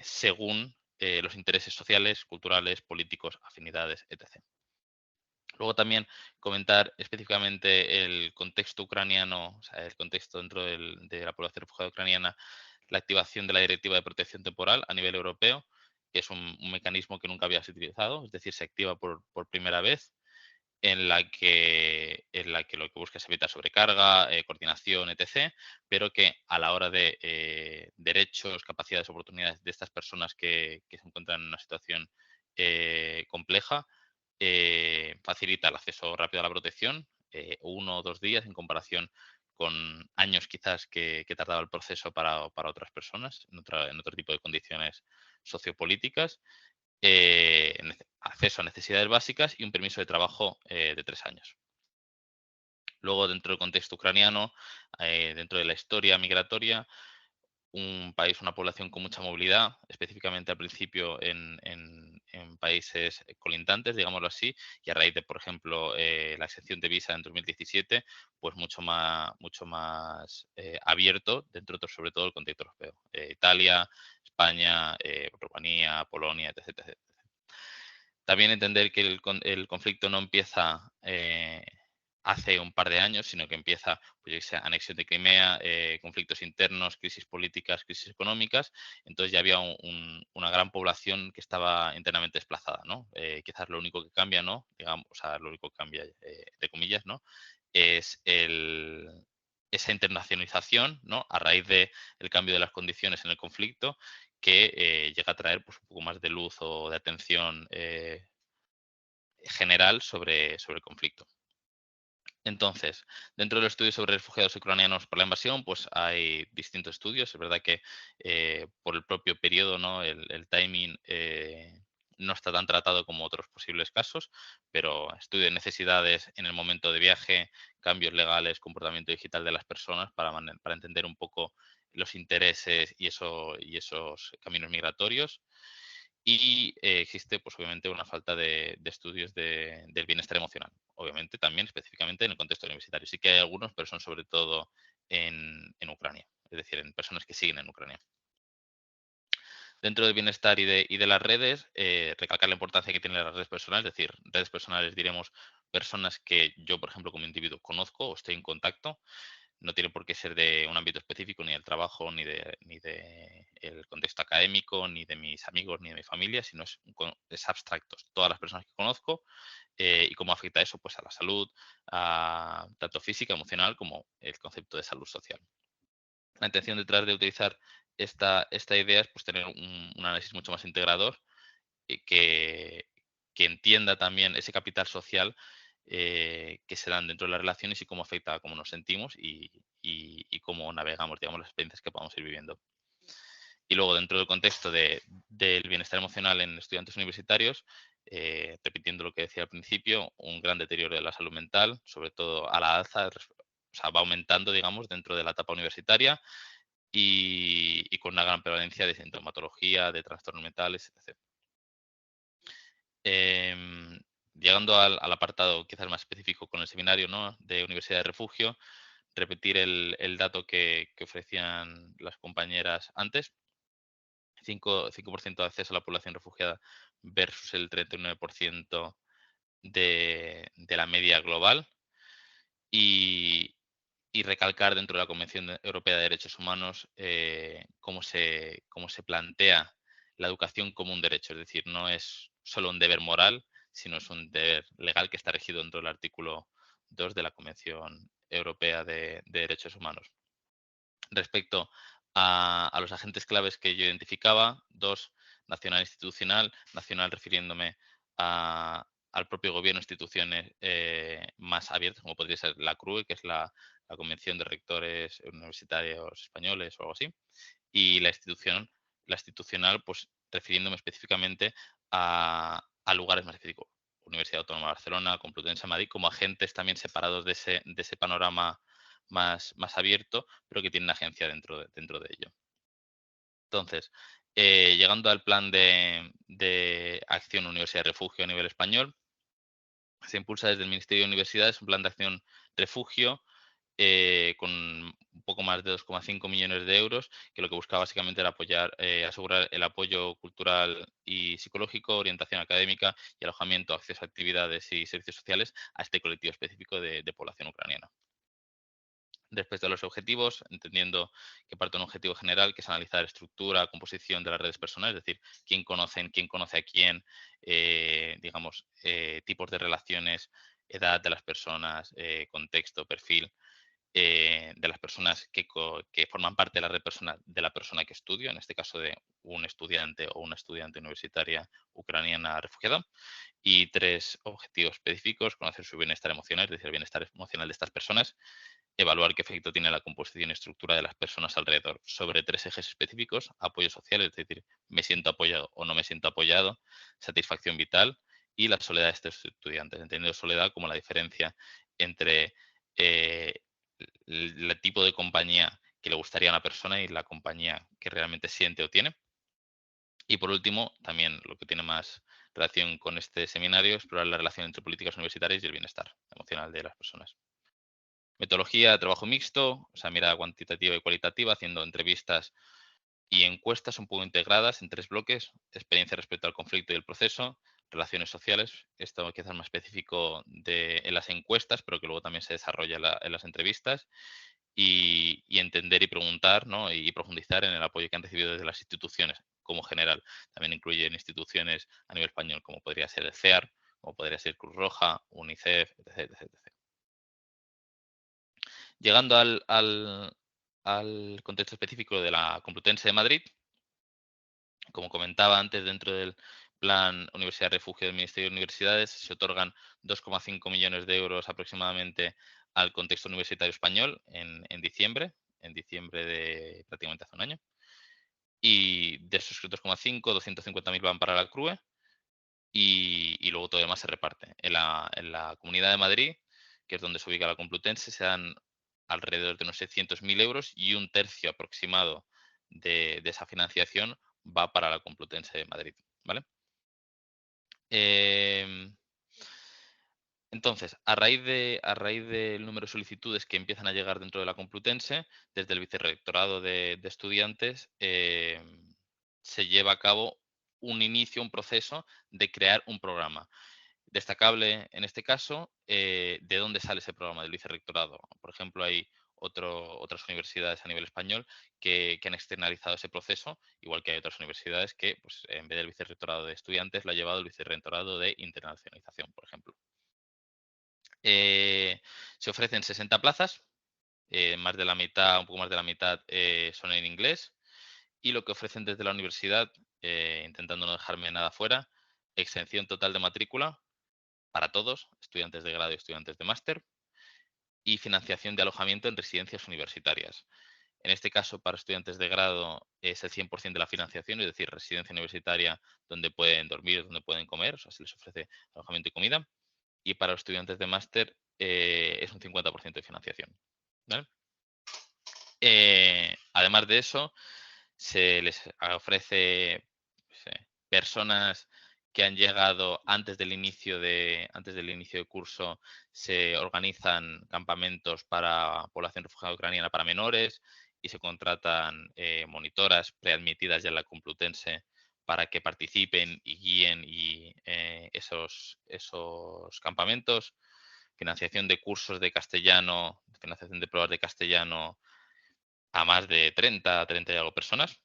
según los intereses sociales, culturales, políticos, afinidades, etc. Luego también comentar específicamente el contexto ucraniano, o sea, el contexto dentro de la población refugiada ucraniana, la activación de la Directiva de Protección Temporal a nivel europeo, que es un mecanismo que nunca había sido utilizado, es decir, se activa por primera vez, en la que lo que busca es evitar sobrecarga, coordinación, etc., pero que a la hora de derechos, capacidades, oportunidades de estas personas que se encuentran en una situación compleja, facilita el acceso rápido a la protección, 1 o 2 días en comparación con años quizás que tardaba el proceso para otras personas en otro tipo de condiciones sociopolíticas, acceso a necesidades básicas y un permiso de trabajo de 3 años. Luego, dentro del contexto ucraniano, dentro de la historia migratoria, un país, una población con mucha movilidad, específicamente al principio en países colindantes, digámoslo así, y a raíz de, por ejemplo, la exención de visa en 2017, pues mucho más abierto dentro de, sobre todo, el contexto europeo. Italia, España, Rumanía, Polonia, etc, etc. También entender que el conflicto no empieza hace un par de años, sino que empieza, pues yo que sé, anexión de Crimea, conflictos internos, crisis políticas, crisis económicas. Entonces ya había una gran población que estaba internamente desplazada, ¿no? Quizás lo único que cambia, ¿no? Digamos, o sea, lo único que cambia, entre comillas, ¿no? Es esa internacionalización, ¿no? A raíz del cambio de las condiciones en el conflicto, que llega a traer pues, un poco más de luz o de atención general sobre el conflicto. Entonces, dentro del estudio sobre refugiados ucranianos por la invasión, pues hay distintos estudios. Es verdad que por el propio periodo, ¿no? El timing no está tan tratado como otros posibles casos, pero estudio de necesidades en el momento de viaje, cambios legales, comportamiento digital de las personas para entender un poco los intereses y esos caminos migratorios. Y existe, pues obviamente, una falta de estudios del bienestar emocional. Obviamente, también específicamente en el contexto universitario. Sí que hay algunos, pero son sobre todo en Ucrania, es decir, en personas que siguen en Ucrania. Dentro del bienestar y de las redes, recalcar la importancia que tienen las redes personales, es decir, redes personales, diremos, personas que yo, por ejemplo, como individuo conozco o estoy en contacto. No tiene por qué ser de un ámbito específico, ni del trabajo, ni de el contexto académico, ni de mis amigos, ni de mi familia, sino es abstracto. Todas las personas que conozco y cómo afecta eso pues, a la salud, tanto física, emocional, como el concepto de salud social. La intención detrás de utilizar esta idea es pues, tener un análisis mucho más integrador que, que entienda también ese capital social que se dan dentro de las relaciones y cómo afecta a cómo nos sentimos y cómo navegamos, digamos, las experiencias que podamos ir viviendo. Y luego, dentro del contexto del bienestar emocional en estudiantes universitarios, repitiendo lo que decía al principio, un gran deterioro de la salud mental, sobre todo a la alza, o sea, va aumentando, digamos, dentro de la etapa universitaria y con una gran prevalencia de sintomatología, de trastornos mentales, etc. Llegando al apartado quizás más específico con el seminario, ¿no? De Universidad de Refugio, repetir el dato que ofrecían las compañeras antes, 5% de acceso a la población refugiada versus el 39% de la media global y recalcar dentro de la Convención Europea de Derechos Humanos cómo se plantea la educación como un derecho, es decir, no es solo un deber moral, sino es un deber legal que está regido dentro del artículo 2 de la Convención Europea de Derechos Humanos. Respecto a los agentes claves que yo identificaba, 2, nacional institucional, nacional refiriéndome al propio gobierno, instituciones más abiertas, como podría ser la CRUE, que es la Convención de Rectores Universitarios Españoles o algo así, y la institucional, pues refiriéndome específicamente a lugares más específicos, Universidad Autónoma de Barcelona, Complutense Madrid, como agentes también separados de ese panorama más abierto, pero que tiene una agencia dentro de ello. Entonces, Llegando al plan de acción Universidad Refugio a nivel español, se impulsa desde el Ministerio de Universidades un plan de acción refugio con un poco más de 2,5 millones de euros, que lo que buscaba básicamente era asegurar el apoyo cultural y psicológico, orientación académica y alojamiento, acceso a actividades y servicios sociales a este colectivo específico de población ucraniana. Respecto a los objetivos, entendiendo que parte de un objetivo general, que es analizar estructura, composición de las redes personales, es decir, quién conoce a quién, digamos, tipos de relaciones, edad de las personas, contexto, perfil, de las personas que forman parte de la red personal de la persona que estudio, en este caso de un estudiante o una estudiante universitaria ucraniana refugiada. Y 3 objetivos específicos: conocer su bienestar emocional, es decir, el bienestar emocional de estas personas, evaluar qué efecto tiene la composición y estructura de las personas alrededor sobre 3 ejes específicos: apoyo social, es decir, me siento apoyado o no me siento apoyado, satisfacción vital y la soledad de estos estudiantes, entendiendo soledad como la diferencia entre eh, el tipo de compañía que le gustaría a una persona y la compañía que realmente siente o tiene. Y por último, también lo que tiene más relación con este seminario, explorar la relación entre políticas universitarias y el bienestar emocional de las personas. Metodología de trabajo mixto, o sea, mirada cuantitativa y cualitativa, haciendo entrevistas y encuestas un poco integradas en 3 bloques: experiencia respecto al conflicto y el proceso, relaciones sociales, esto quizás más específico en las encuestas, pero que luego también se desarrolla en las entrevistas, y entender y preguntar, ¿no? Y profundizar en el apoyo que han recibido desde las instituciones como general. También incluyen instituciones a nivel español, como podría ser el CEAR, como podría ser Cruz Roja, UNICEF, etc. Llegando al contexto específico de la Complutense de Madrid, como comentaba antes, dentro del Plan Universidad Refugio del Ministerio de Universidades se otorgan 2,5 millones de euros aproximadamente al contexto universitario español en diciembre de prácticamente hace un año. Y de esos 2,5, 250.000 van para la CRUE y luego todo lo demás se reparte. En la Comunidad de Madrid, que es donde se ubica la Complutense, se dan alrededor de unos 600.000 euros y un tercio aproximado de esa financiación va para la Complutense de Madrid, ¿vale? Em, entonces, a raíz del número de solicitudes que empiezan a llegar dentro de la Complutense, desde el Vicerrectorado de Estudiantes, se lleva a cabo un proceso de crear un programa. Destacable en este caso, ¿de dónde sale ese programa del Vicerrectorado? Por ejemplo, hay otras universidades a nivel español que han externalizado ese proceso, igual que hay otras universidades que, pues, en vez del Vicerrectorado de Estudiantes, lo ha llevado el Vicerrectorado de Internacionalización, por ejemplo. Se ofrecen 60 plazas, más de la mitad, un poco más de la mitad son en inglés, y lo que ofrecen desde la universidad, intentando no dejarme nada fuera: exención total de matrícula para todos, estudiantes de grado y estudiantes de máster, y financiación de alojamiento en residencias universitarias. En este caso, para estudiantes de grado es el 100% de la financiación, es decir, residencia universitaria donde pueden dormir, donde pueden comer, o sea, se les ofrece alojamiento y comida. Y para los estudiantes de máster es un 50% de financiación, ¿vale? Además de eso, se les ofrece, no sé, personas que han llegado antes del inicio de curso, se organizan campamentos para población refugiada ucraniana para menores y se contratan monitoras preadmitidas ya en la Complutense para que participen y guíen esos campamentos. Financiación de cursos de castellano, financiación de pruebas de castellano a más de 30 y algo personas.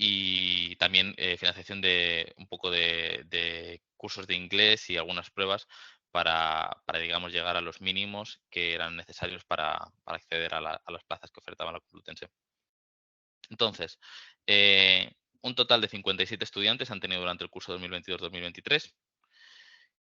Y también financiación de un poco de cursos de inglés y algunas pruebas para, digamos, llegar a los mínimos que eran necesarios para acceder a las plazas que ofertaba la Complutense. Entonces, un total de 57 estudiantes han tenido durante el curso 2022-2023.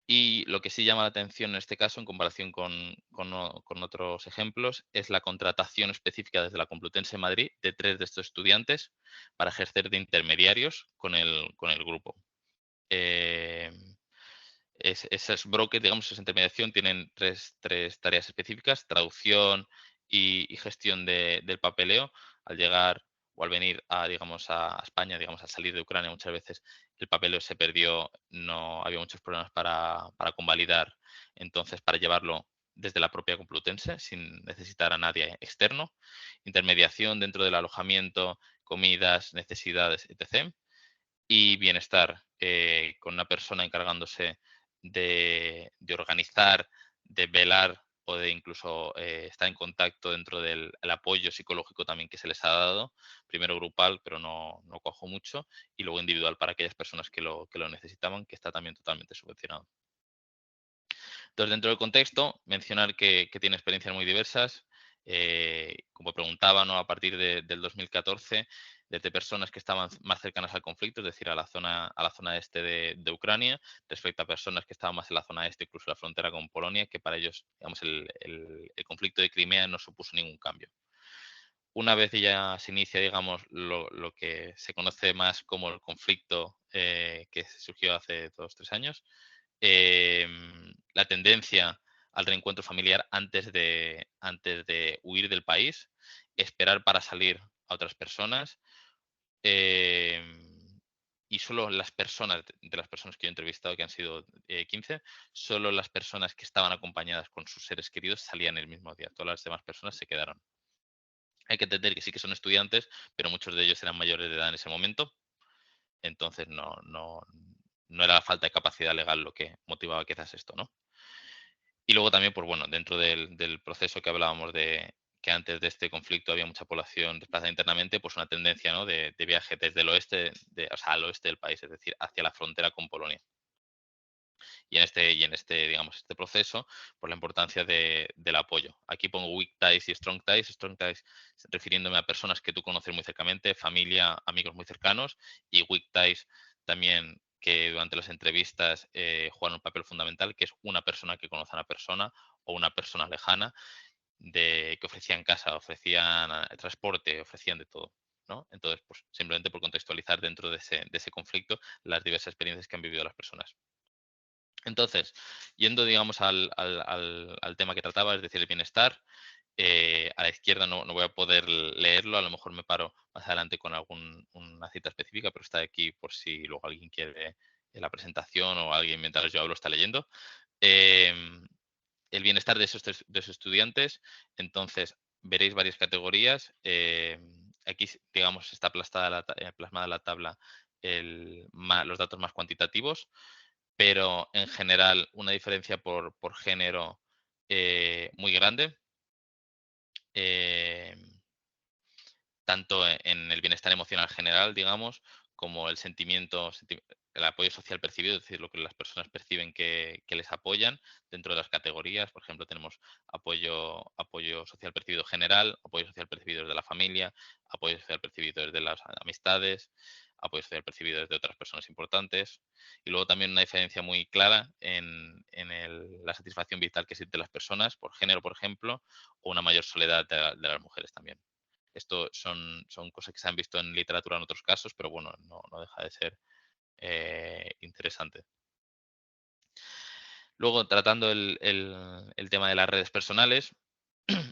Y lo que sí llama la atención en este caso, en comparación con otros ejemplos, es la contratación específica desde la Complutense de Madrid de 3 de estos estudiantes para ejercer de intermediarios con el grupo. Esos brokers, digamos, esa intermediación, tienen tres tareas específicas: traducción y gestión del papeleo al llegar o al venir a, digamos, a España, digamos, al salir de Ucrania, muchas veces el papel se perdió, no había muchos problemas para convalidar, entonces para llevarlo desde la propia Complutense sin necesitar a nadie externo, intermediación dentro del alojamiento, comidas, necesidades, etc. Y bienestar, con una persona encargándose de organizar, de velar o de incluso estar en contacto dentro del el apoyo psicológico también que se les ha dado, primero grupal, pero no cuajó mucho, y luego individual para aquellas personas que lo necesitaban, que está también totalmente subvencionado. Entonces, dentro del contexto, mencionar que tiene experiencias muy diversas. Como preguntaba, ¿no? A partir del 2014, desde personas que estaban más cercanas al conflicto, es decir, a la zona este de Ucrania, respecto a personas que estaban más en la zona este, incluso la frontera con Polonia, que para ellos, digamos, el conflicto de Crimea no supuso ningún cambio. Una vez ya se inicia, digamos, lo que se conoce más como el conflicto que surgió hace 2 o 3 años, la tendencia al reencuentro familiar antes de huir del país, esperar para salir a otras personas, y solo las personas, de las personas que yo he entrevistado, que han sido 15, solo las personas que estaban acompañadas con sus seres queridos salían el mismo día. Todas las demás personas se quedaron. Hay que entender que sí que son estudiantes, pero muchos de ellos eran mayores de edad en ese momento, entonces no era la falta de capacidad legal lo que motivaba quizás esto, ¿no? Y luego también, pues bueno, dentro del proceso que hablábamos de que antes de este conflicto había mucha población desplazada internamente, pues una tendencia, ¿no? de viaje desde el oeste, o sea, al oeste del país, es decir, hacia la frontera con Polonia. Y en este, digamos, este proceso, por la importancia del apoyo. Aquí pongo weak ties y strong ties. Strong ties refiriéndome a personas que tú conoces muy cercamente, familia, amigos muy cercanos, y weak ties también que durante las entrevistas juegan un papel fundamental, que es una persona que conoce a una persona o una persona lejana que ofrecían casa, ofrecían transporte, ofrecían de todo. ¿No? Entonces, pues simplemente por contextualizar dentro de ese conflicto las diversas experiencias que han vivido las personas. Entonces, yendo, digamos, al tema que trataba, es decir, el bienestar, a la izquierda no voy a poder leerlo, a lo mejor me paro más adelante con una cita específica, pero está aquí por si luego alguien quiere la presentación o alguien mientras yo hablo está leyendo. El bienestar de esos estudiantes, entonces veréis varias categorías. Aquí, digamos, está plasmada la tabla los datos más cuantitativos, pero en general una diferencia por género muy grande, eh, tanto en el bienestar emocional general, digamos, como el el apoyo social percibido, es decir, lo que las personas perciben que les apoyan dentro de las categorías. Por ejemplo, tenemos apoyo social percibido general, apoyo social percibido desde la familia, apoyo social percibido desde las amistades, apoyo social percibido desde otras personas importantes. Y luego también una diferencia muy clara en la satisfacción vital que sienten las personas por género, por ejemplo, o una mayor soledad de las mujeres también. Esto son cosas que se han visto en literatura en otros casos, pero bueno, no deja de ser interesante. Luego, tratando el tema de las redes personales,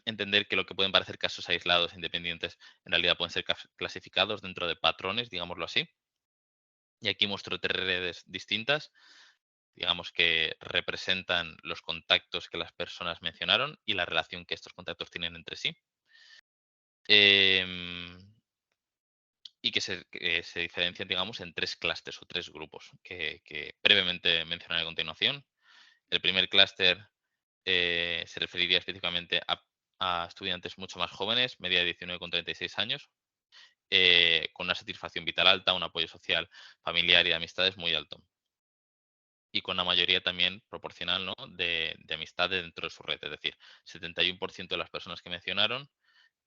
entender que lo que pueden parecer casos aislados, independientes, en realidad pueden ser clasificados dentro de patrones, digámoslo así. Y aquí muestro 3 redes distintas, digamos, que representan los contactos que las personas mencionaron y la relación que estos contactos tienen entre sí. Em, y que se diferencian, digamos, en 3 clústeres o 3 grupos que brevemente mencionaré a continuación. El primer clúster se referiría específicamente a estudiantes mucho más jóvenes, media de 19,36 años, con una satisfacción vital alta, un apoyo social, familiar y de amistades muy alto. Y con una mayoría también proporcional, ¿no? de amistades dentro de su red. Es decir, 71% de las personas que mencionaron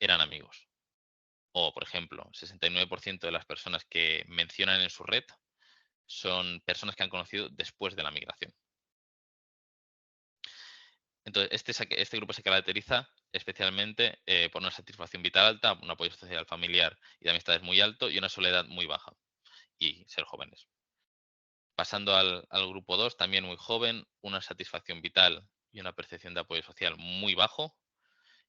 eran amigos. O, por ejemplo, 69% de las personas que mencionan en su red son personas que han conocido después de la migración. Entonces, este grupo se caracteriza especialmente por una satisfacción vital alta, un apoyo social familiar y de amistades muy alto y una soledad muy baja, y ser jóvenes. Pasando al grupo 2, también muy joven, una satisfacción vital y una percepción de apoyo social muy bajo,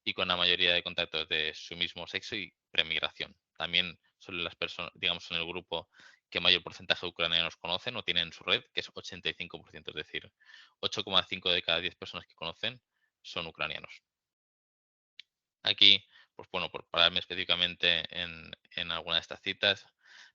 y con la mayoría de contactos de su mismo sexo y premigración. También son las personas, digamos, son el grupo que mayor porcentaje de ucranianos conocen o tienen en su red, que es 85%, es decir, 8,5 de cada 10 personas que conocen son ucranianos. Aquí, pues bueno, por pararme específicamente en alguna de estas citas,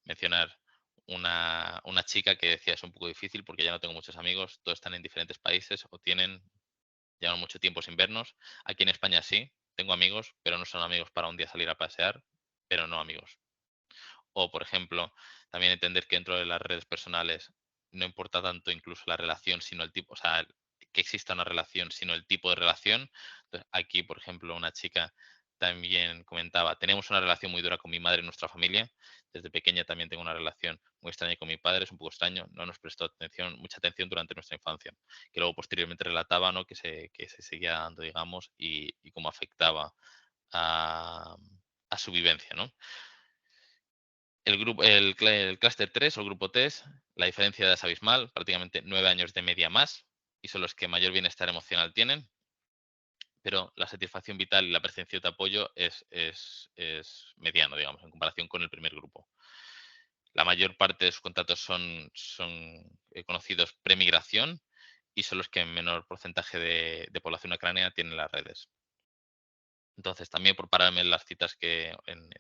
mencionar una chica que decía es un poco difícil porque ya no tengo muchos amigos, todos están en diferentes países o llevan mucho tiempo sin vernos. Aquí en España sí, tengo amigos, pero no son amigos para un día salir a pasear, pero no amigos. O, por ejemplo, también entender que dentro de las redes personales no importa tanto incluso la relación, sino el tipo, o sea, que exista una relación, sino el tipo de relación. Entonces, aquí, por ejemplo, una chica también comentaba, tenemos una relación muy dura con mi madre y nuestra familia. Desde pequeña también tengo una relación muy extraña con mi padre, es un poco extraño, no nos prestó mucha atención durante nuestra infancia, que luego posteriormente relataba, ¿no? que se seguía dando, digamos, y cómo afectaba a su vivencia, ¿no? El clúster 3 o el grupo TES, la diferencia de edad es abismal, prácticamente 9 años de media más, y son los que mayor bienestar emocional tienen, pero la satisfacción vital y la percepción de apoyo es mediano, digamos, en comparación con el primer grupo. La mayor parte de sus contratos son conocidos premigración y son los que en menor porcentaje de población ucraniana tienen las redes. Entonces, también por pararme en las citas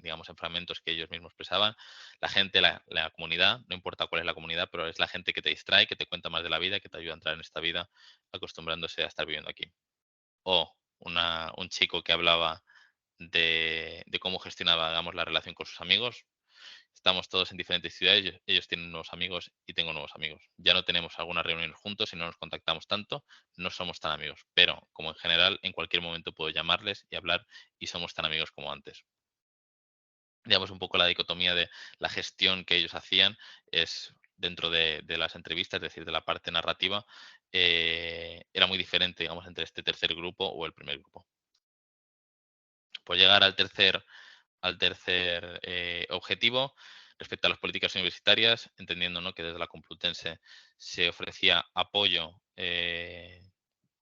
digamos, en fragmentos que ellos mismos expresaban, la gente, la comunidad, no importa cuál es la comunidad, pero es la gente que te distrae, que te cuenta más de la vida, que te ayuda a entrar en esta vida acostumbrándose a estar viviendo aquí. O un chico que hablaba de cómo gestionaba, digamos, la relación con sus amigos. Estamos todos en diferentes ciudades, ellos tienen nuevos amigos y tengo nuevos amigos. Ya no tenemos algunas reuniones juntos y no nos contactamos tanto, no somos tan amigos, pero como en general en cualquier momento puedo llamarles y hablar y somos tan amigos como antes. Digamos un poco la dicotomía de la gestión que ellos hacían es dentro de las entrevistas, es decir, de la parte narrativa, era muy diferente, digamos, entre este tercer grupo o el primer grupo. Por llegar al tercer objetivo respecto a las políticas universitarias, entendiendo, ¿no?, que desde la Complutense se ofrecía apoyo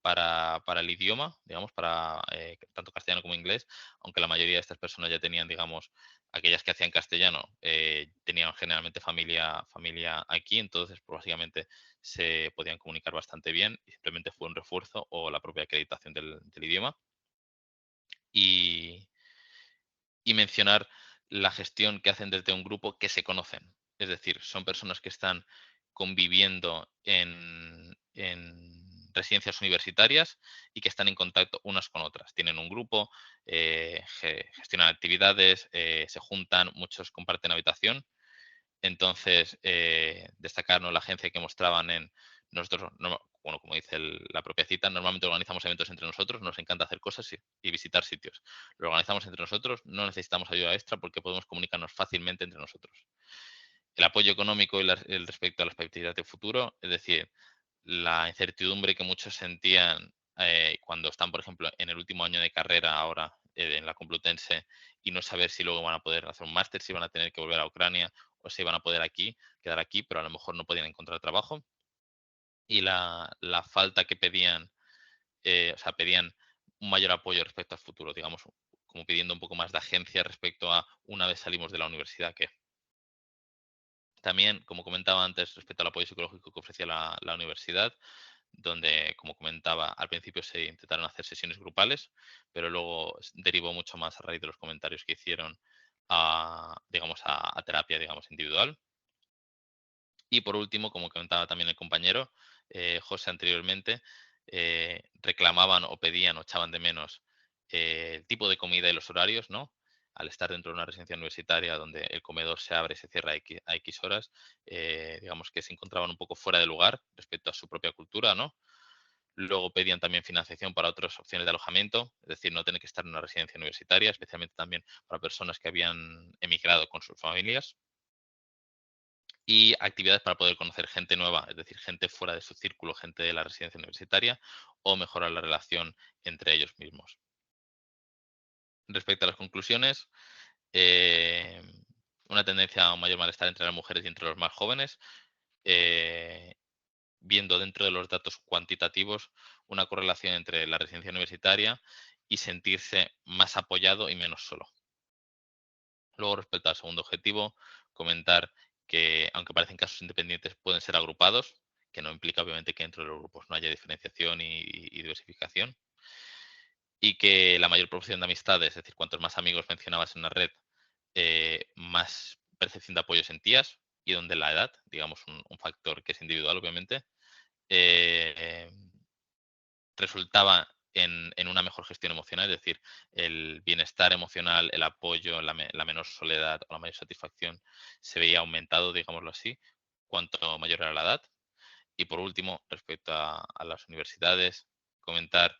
para el idioma, digamos, para tanto castellano como inglés, aunque la mayoría de estas personas ya tenían, digamos, aquellas que hacían castellano, tenían generalmente familia aquí, entonces pues, básicamente se podían comunicar bastante bien y simplemente fue un refuerzo o la propia acreditación del idioma. Y mencionar la gestión que hacen desde un grupo que se conocen. Es decir, son personas que están conviviendo en residencias universitarias y que están en contacto unas con otras. Tienen un grupo, gestionan actividades, se juntan, muchos comparten habitación. Entonces, destacarnos la agencia que mostraban en nosotros, bueno, como dice la propia cita, normalmente organizamos eventos entre nosotros, nos encanta hacer cosas y visitar sitios. Lo organizamos entre nosotros, no necesitamos ayuda extra porque podemos comunicarnos fácilmente entre nosotros. El apoyo económico y el respecto a las expectativas de futuro, es decir, la incertidumbre que muchos sentían cuando están, por ejemplo, en el último año de carrera ahora en la Complutense y no saber si luego van a poder hacer un máster, si van a tener que volver a Ucrania o si van a poder quedar aquí, pero a lo mejor no podían encontrar trabajo. Y la falta que pedían, o sea, pedían un mayor apoyo respecto al futuro, digamos, como pidiendo un poco más de agencia respecto a una vez salimos de la universidad, que también, como comentaba antes, respecto al apoyo psicológico que ofrecía la universidad, donde, como comentaba, al principio se intentaron hacer sesiones grupales, pero luego derivó mucho más a raíz de los comentarios que hicieron digamos, a terapia, digamos, individual. Y por último, como comentaba también el compañero José anteriormente, reclamaban o pedían o echaban de menos el tipo de comida y los horarios, ¿no? Al estar dentro de una residencia universitaria donde el comedor se abre y se cierra a X horas, digamos que se encontraban un poco fuera de lugar respecto a su propia cultura, ¿no? Luego pedían también financiación para otras opciones de alojamiento, es decir, no tener que estar en una residencia universitaria, especialmente también para personas que habían emigrado con sus familias. Y actividades para poder conocer gente nueva, es decir, gente fuera de su círculo, gente de la residencia universitaria, o mejorar la relación entre ellos mismos. Respecto a las conclusiones, eh, una tendencia a un mayor malestar entre las mujeres y entre los más jóvenes, viendo dentro de los datos cuantitativos una correlación entre la residencia universitaria y sentirse más apoyado y menos solo. Luego, respecto al segundo objetivo, comentar que, aunque parecen casos independientes, pueden ser agrupados, que no implica obviamente que dentro de los grupos no haya diferenciación y diversificación, y que la mayor proporción de amistades, es decir, cuantos más amigos mencionabas en una red, más percepción de apoyo sentías, y donde la edad, digamos un factor que es individual obviamente, eh, resultaba en una mejor gestión emocional, es decir, el bienestar emocional, el apoyo, la menor soledad o la mayor satisfacción se veía aumentado, digámoslo así, cuanto mayor era la edad. Y por último, respecto a las universidades, comentar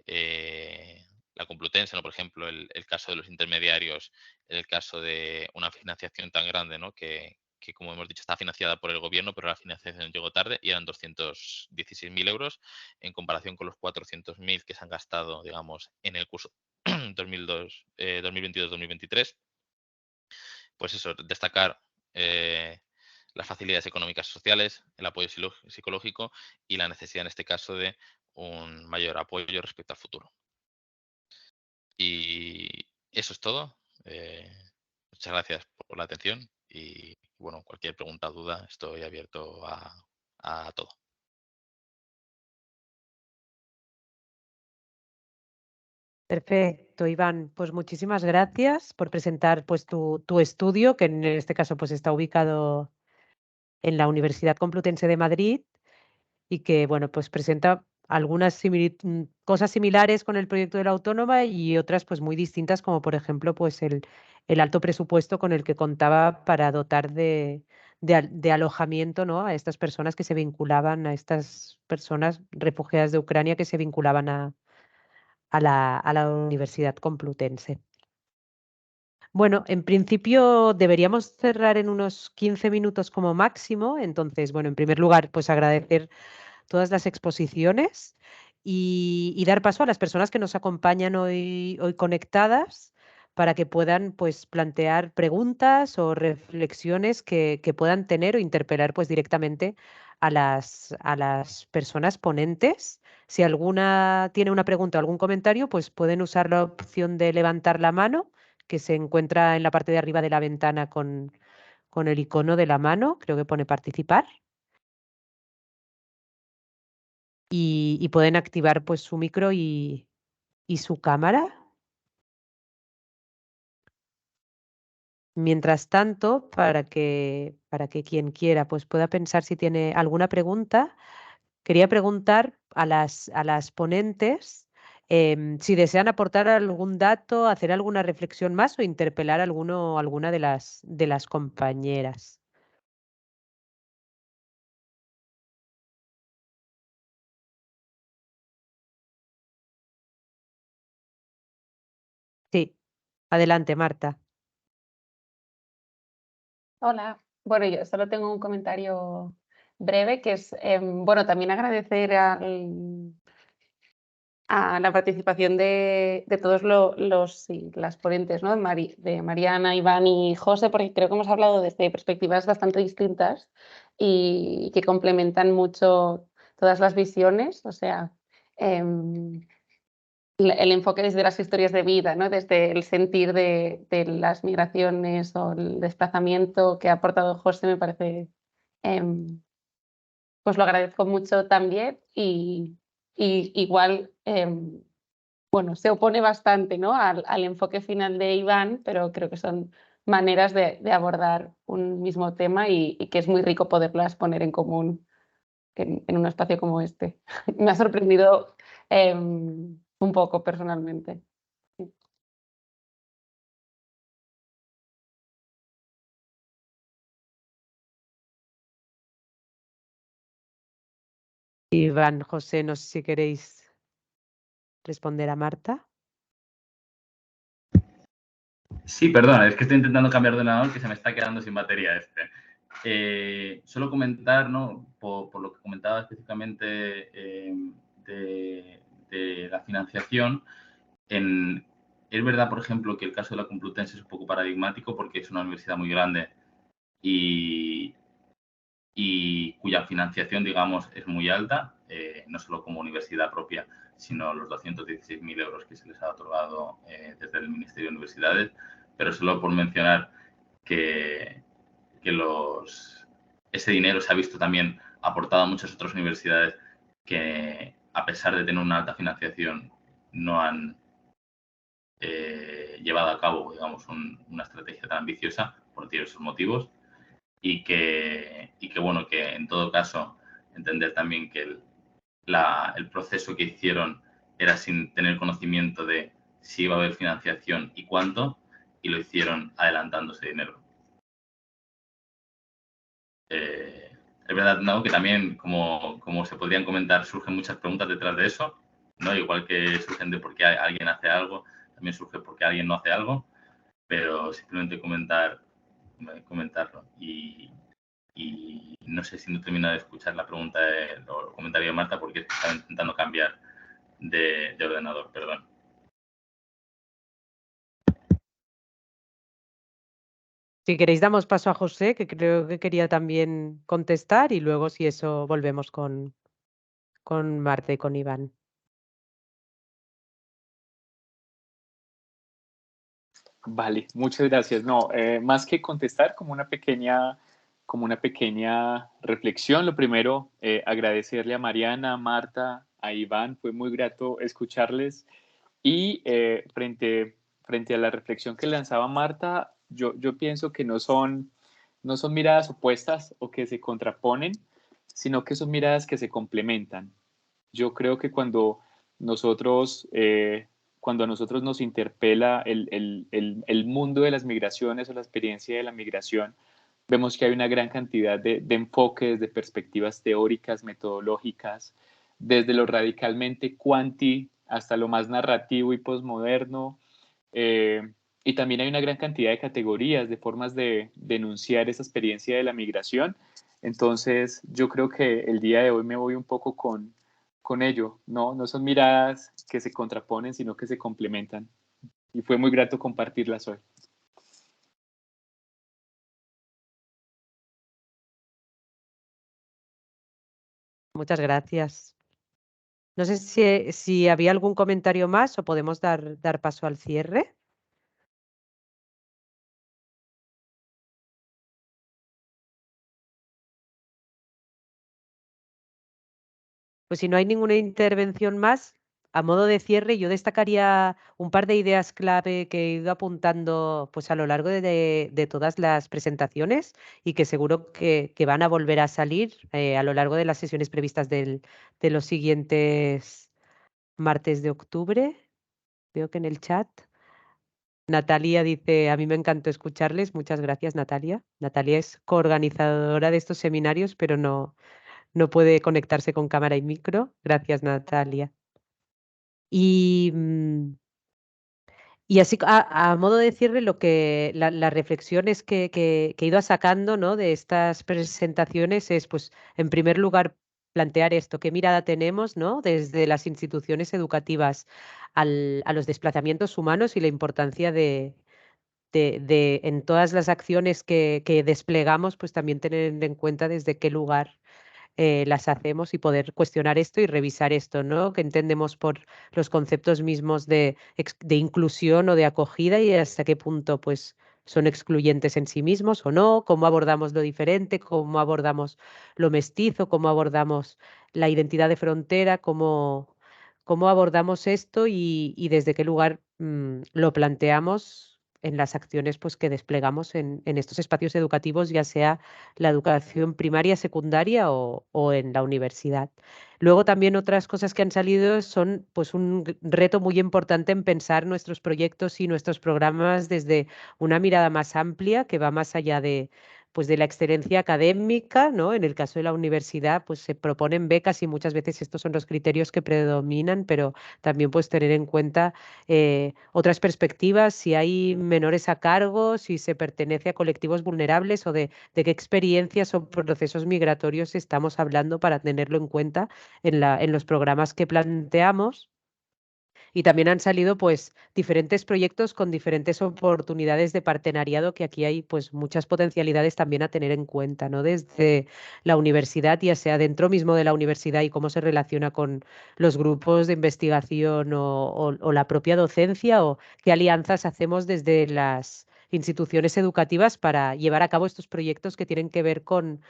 la Complutense, ¿no? Por ejemplo, el caso de los intermediarios, el caso de una financiación tan grande, ¿no? que como hemos dicho, está financiada por el gobierno, pero la financiación llegó tarde y eran 216.000 euros en comparación con los 400.000 que se han gastado, digamos, en el curso 2022-2023. Pues eso, destacar las facilidades económicas y sociales, el apoyo psicológico y la necesidad en este caso de un mayor apoyo respecto al futuro. Y eso es todo. Muchas gracias por la atención y bueno, cualquier pregunta o duda estoy abierto a todo. Perfecto, Iván. Pues muchísimas gracias por presentar pues tu estudio, que en este caso pues está ubicado en la Universidad Complutense de Madrid y que bueno, pues presenta algunas cosas similares con el proyecto de la autónoma y otras pues muy distintas, como por ejemplo pues el alto presupuesto con el que contaba para dotar de alojamiento, ¿no? A estas personas que se vinculaban, a estas personas refugiadas de Ucrania que se vinculaban a la Universidad Complutense. Bueno, en principio deberíamos cerrar en unos 15 minutos como máximo. Entonces, bueno, en primer lugar, pues agradecer todas las exposiciones y dar paso a las personas que nos acompañan hoy conectadas para que puedan pues plantear preguntas o reflexiones que puedan tener o interpelar pues directamente a las personas ponentes. Si alguna tiene una pregunta o algún comentario, pues pueden usar la opción de levantar la mano que se encuentra en la parte de arriba de la ventana con el icono de la mano, creo que pone participar. Y pueden activar pues su micro y su cámara. Mientras tanto, para que quien quiera pues pueda pensar si tiene alguna pregunta, quería preguntar a las ponentes si desean aportar algún dato, hacer alguna reflexión más o interpelar a alguno o alguna de las compañeras. Sí, adelante, Marta. Hola. Bueno, yo solo tengo un comentario breve que es, bueno, también agradecer a la participación de todos las ponentes, ¿no? De Mariana, Iván y José, porque creo que hemos hablado desde perspectivas bastante distintas y que complementan mucho todas las visiones, o sea, el enfoque desde las historias de vida, ¿no? Desde el sentir de las migraciones o el desplazamiento que ha aportado José, me parece, pues lo agradezco mucho también y igual, bueno, se opone bastante, ¿no? al enfoque final de Iván, pero creo que son maneras de abordar un mismo tema y que es muy rico poderlas poner en común en un espacio como este. Me ha sorprendido un poco personalmente. Sí. Iván, José, no sé si queréis responder a Marta. Sí, perdona, es que estoy intentando cambiar de ordenador que se me está quedando sin batería este. Solo comentar, ¿no? Por lo que comentaba específicamente de la financiación, es verdad, por ejemplo, que el caso de la Complutense es un poco paradigmático porque es una universidad muy grande y cuya financiación, digamos, es muy alta. no solo como universidad propia, sino los 216.000 euros que se les ha otorgado desde el Ministerio de Universidades. Pero solo por mencionar que ese dinero se ha visto también aportado a muchas otras universidades que, a pesar de tener una alta financiación, no han llevado a cabo, digamos, una estrategia tan ambiciosa por diversos motivos, y que bueno, que en todo caso entender también que el proceso que hicieron era sin tener conocimiento de si iba a haber financiación y cuánto, y lo hicieron adelantándose dinero. Es verdad, ¿no?, que también, como se podrían comentar, surgen muchas preguntas detrás de eso, ¿no? Igual que surgen de por qué alguien hace algo, también surge por qué alguien no hace algo, pero simplemente comentarlo. Y no sé si no termino de escuchar la pregunta o el comentario de Marta, porque estaba intentando cambiar de ordenador, perdón. Si queréis damos paso a José, que creo que quería también contestar, y luego si eso volvemos con Marta y con Iván. Vale, muchas gracias. No, más que contestar, como una pequeña reflexión. Lo primero, agradecerle a Mariana, a Marta, a Iván. Fue muy grato escucharles. Y frente a la reflexión que lanzaba Marta, yo pienso que no son miradas opuestas o que se contraponen, sino que son miradas que se complementan. Yo creo que cuando a nosotros nos interpela el mundo de las migraciones o la experiencia de la migración, vemos que hay una gran cantidad de enfoques, de perspectivas teóricas, metodológicas, desde lo radicalmente cuanti hasta lo más narrativo y posmoderno. Y también hay una gran cantidad de categorías, de formas de denunciar esa experiencia de la migración. Entonces, yo creo que el día de hoy me voy un poco con ello. No son miradas que se contraponen, sino que se complementan. Y fue muy grato compartirlas hoy. Muchas gracias. No sé si había algún comentario más o podemos dar paso al cierre. Pues si no hay ninguna intervención más, a modo de cierre, yo destacaría un par de ideas clave que he ido apuntando pues, a lo largo de todas las presentaciones y que seguro que van a volver a salir a lo largo de las sesiones previstas de los siguientes martes de octubre. Veo que en el chat Natalia dice, a mí me encantó escucharles. Muchas gracias, Natalia. Natalia es coorganizadora de estos seminarios, pero no puede conectarse con cámara y micro. Gracias, Natalia. Y así, a modo de cierre, las reflexiones que he ido sacando, ¿no?, de estas presentaciones es, pues, en primer lugar, plantear esto, qué mirada tenemos, ¿no?, desde las instituciones educativas a los desplazamientos humanos y la importancia de en todas las acciones que desplegamos, pues también tener en cuenta desde qué lugar las hacemos y poder cuestionar esto y revisar esto, ¿no? Que entendemos por los conceptos mismos de inclusión o de acogida y hasta qué punto pues, son excluyentes en sí mismos o no, cómo abordamos lo diferente, cómo abordamos lo mestizo, cómo abordamos la identidad de frontera, cómo abordamos esto y desde qué lugar lo planteamos en las acciones pues, que desplegamos en estos espacios educativos, ya sea la educación primaria, secundaria o en la universidad. Luego también otras cosas que han salido son pues, un reto muy importante en pensar nuestros proyectos y nuestros programas desde una mirada más amplia que va más allá pues de la excelencia académica, ¿no? En el caso de la universidad, pues se proponen becas y muchas veces estos son los criterios que predominan, pero también pues tener en cuenta otras perspectivas, si hay menores a cargo, si se pertenece a colectivos vulnerables o de qué experiencias o procesos migratorios estamos hablando para tenerlo en cuenta en los programas que planteamos. Y también han salido pues diferentes proyectos con diferentes oportunidades de partenariado, que aquí hay pues muchas potencialidades también a tener en cuenta, ¿no? Desde la universidad, ya sea dentro mismo de la universidad y cómo se relaciona con los grupos de investigación o la propia docencia, o qué alianzas hacemos desde las instituciones educativas para llevar a cabo estos proyectos que tienen que ver con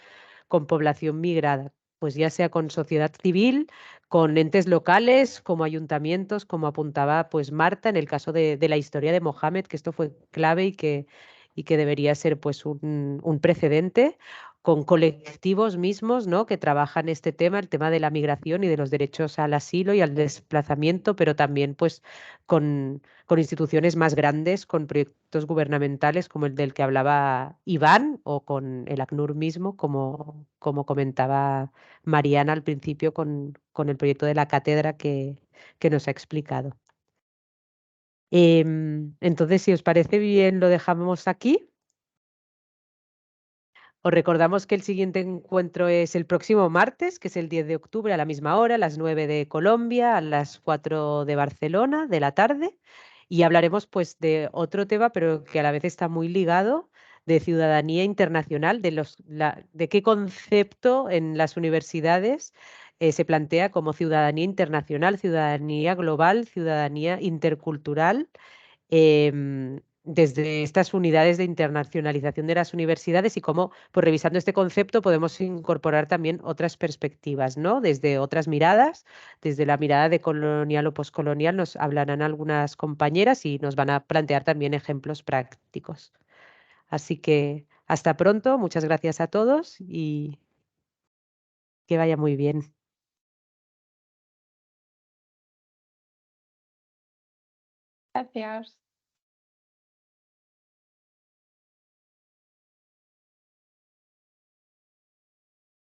población migrada, pues ya sea con sociedad civil, con entes locales, como ayuntamientos, como apuntaba pues Marta en el caso de la historia de Mohamed, que esto fue clave y que debería ser pues un precedente, con colectivos mismos, ¿no?, que trabajan este tema, el tema de la migración y de los derechos al asilo y al desplazamiento, pero también pues con instituciones más grandes, con proyectos gubernamentales como el del que hablaba Iván, o con el ACNUR mismo, como comentaba Mariana al principio con el proyecto de la cátedra que nos ha explicado. Entonces, si os parece bien, lo dejamos aquí. Os recordamos que el siguiente encuentro es el próximo martes, que es el 10 de octubre a la misma hora, a las 9 de Colombia, a las 4 de Barcelona de la tarde, y hablaremos pues de otro tema, pero que a la vez está muy ligado, de ciudadanía internacional, de qué concepto en las universidades se plantea como ciudadanía internacional, ciudadanía global, ciudadanía intercultural, desde estas unidades de internacionalización de las universidades, y cómo, pues revisando este concepto, podemos incorporar también otras perspectivas, ¿no? Desde otras miradas, desde la mirada de colonial o poscolonial, nos hablarán algunas compañeras y nos van a plantear también ejemplos prácticos. Así que hasta pronto, muchas gracias a todos y que vaya muy bien. Gracias.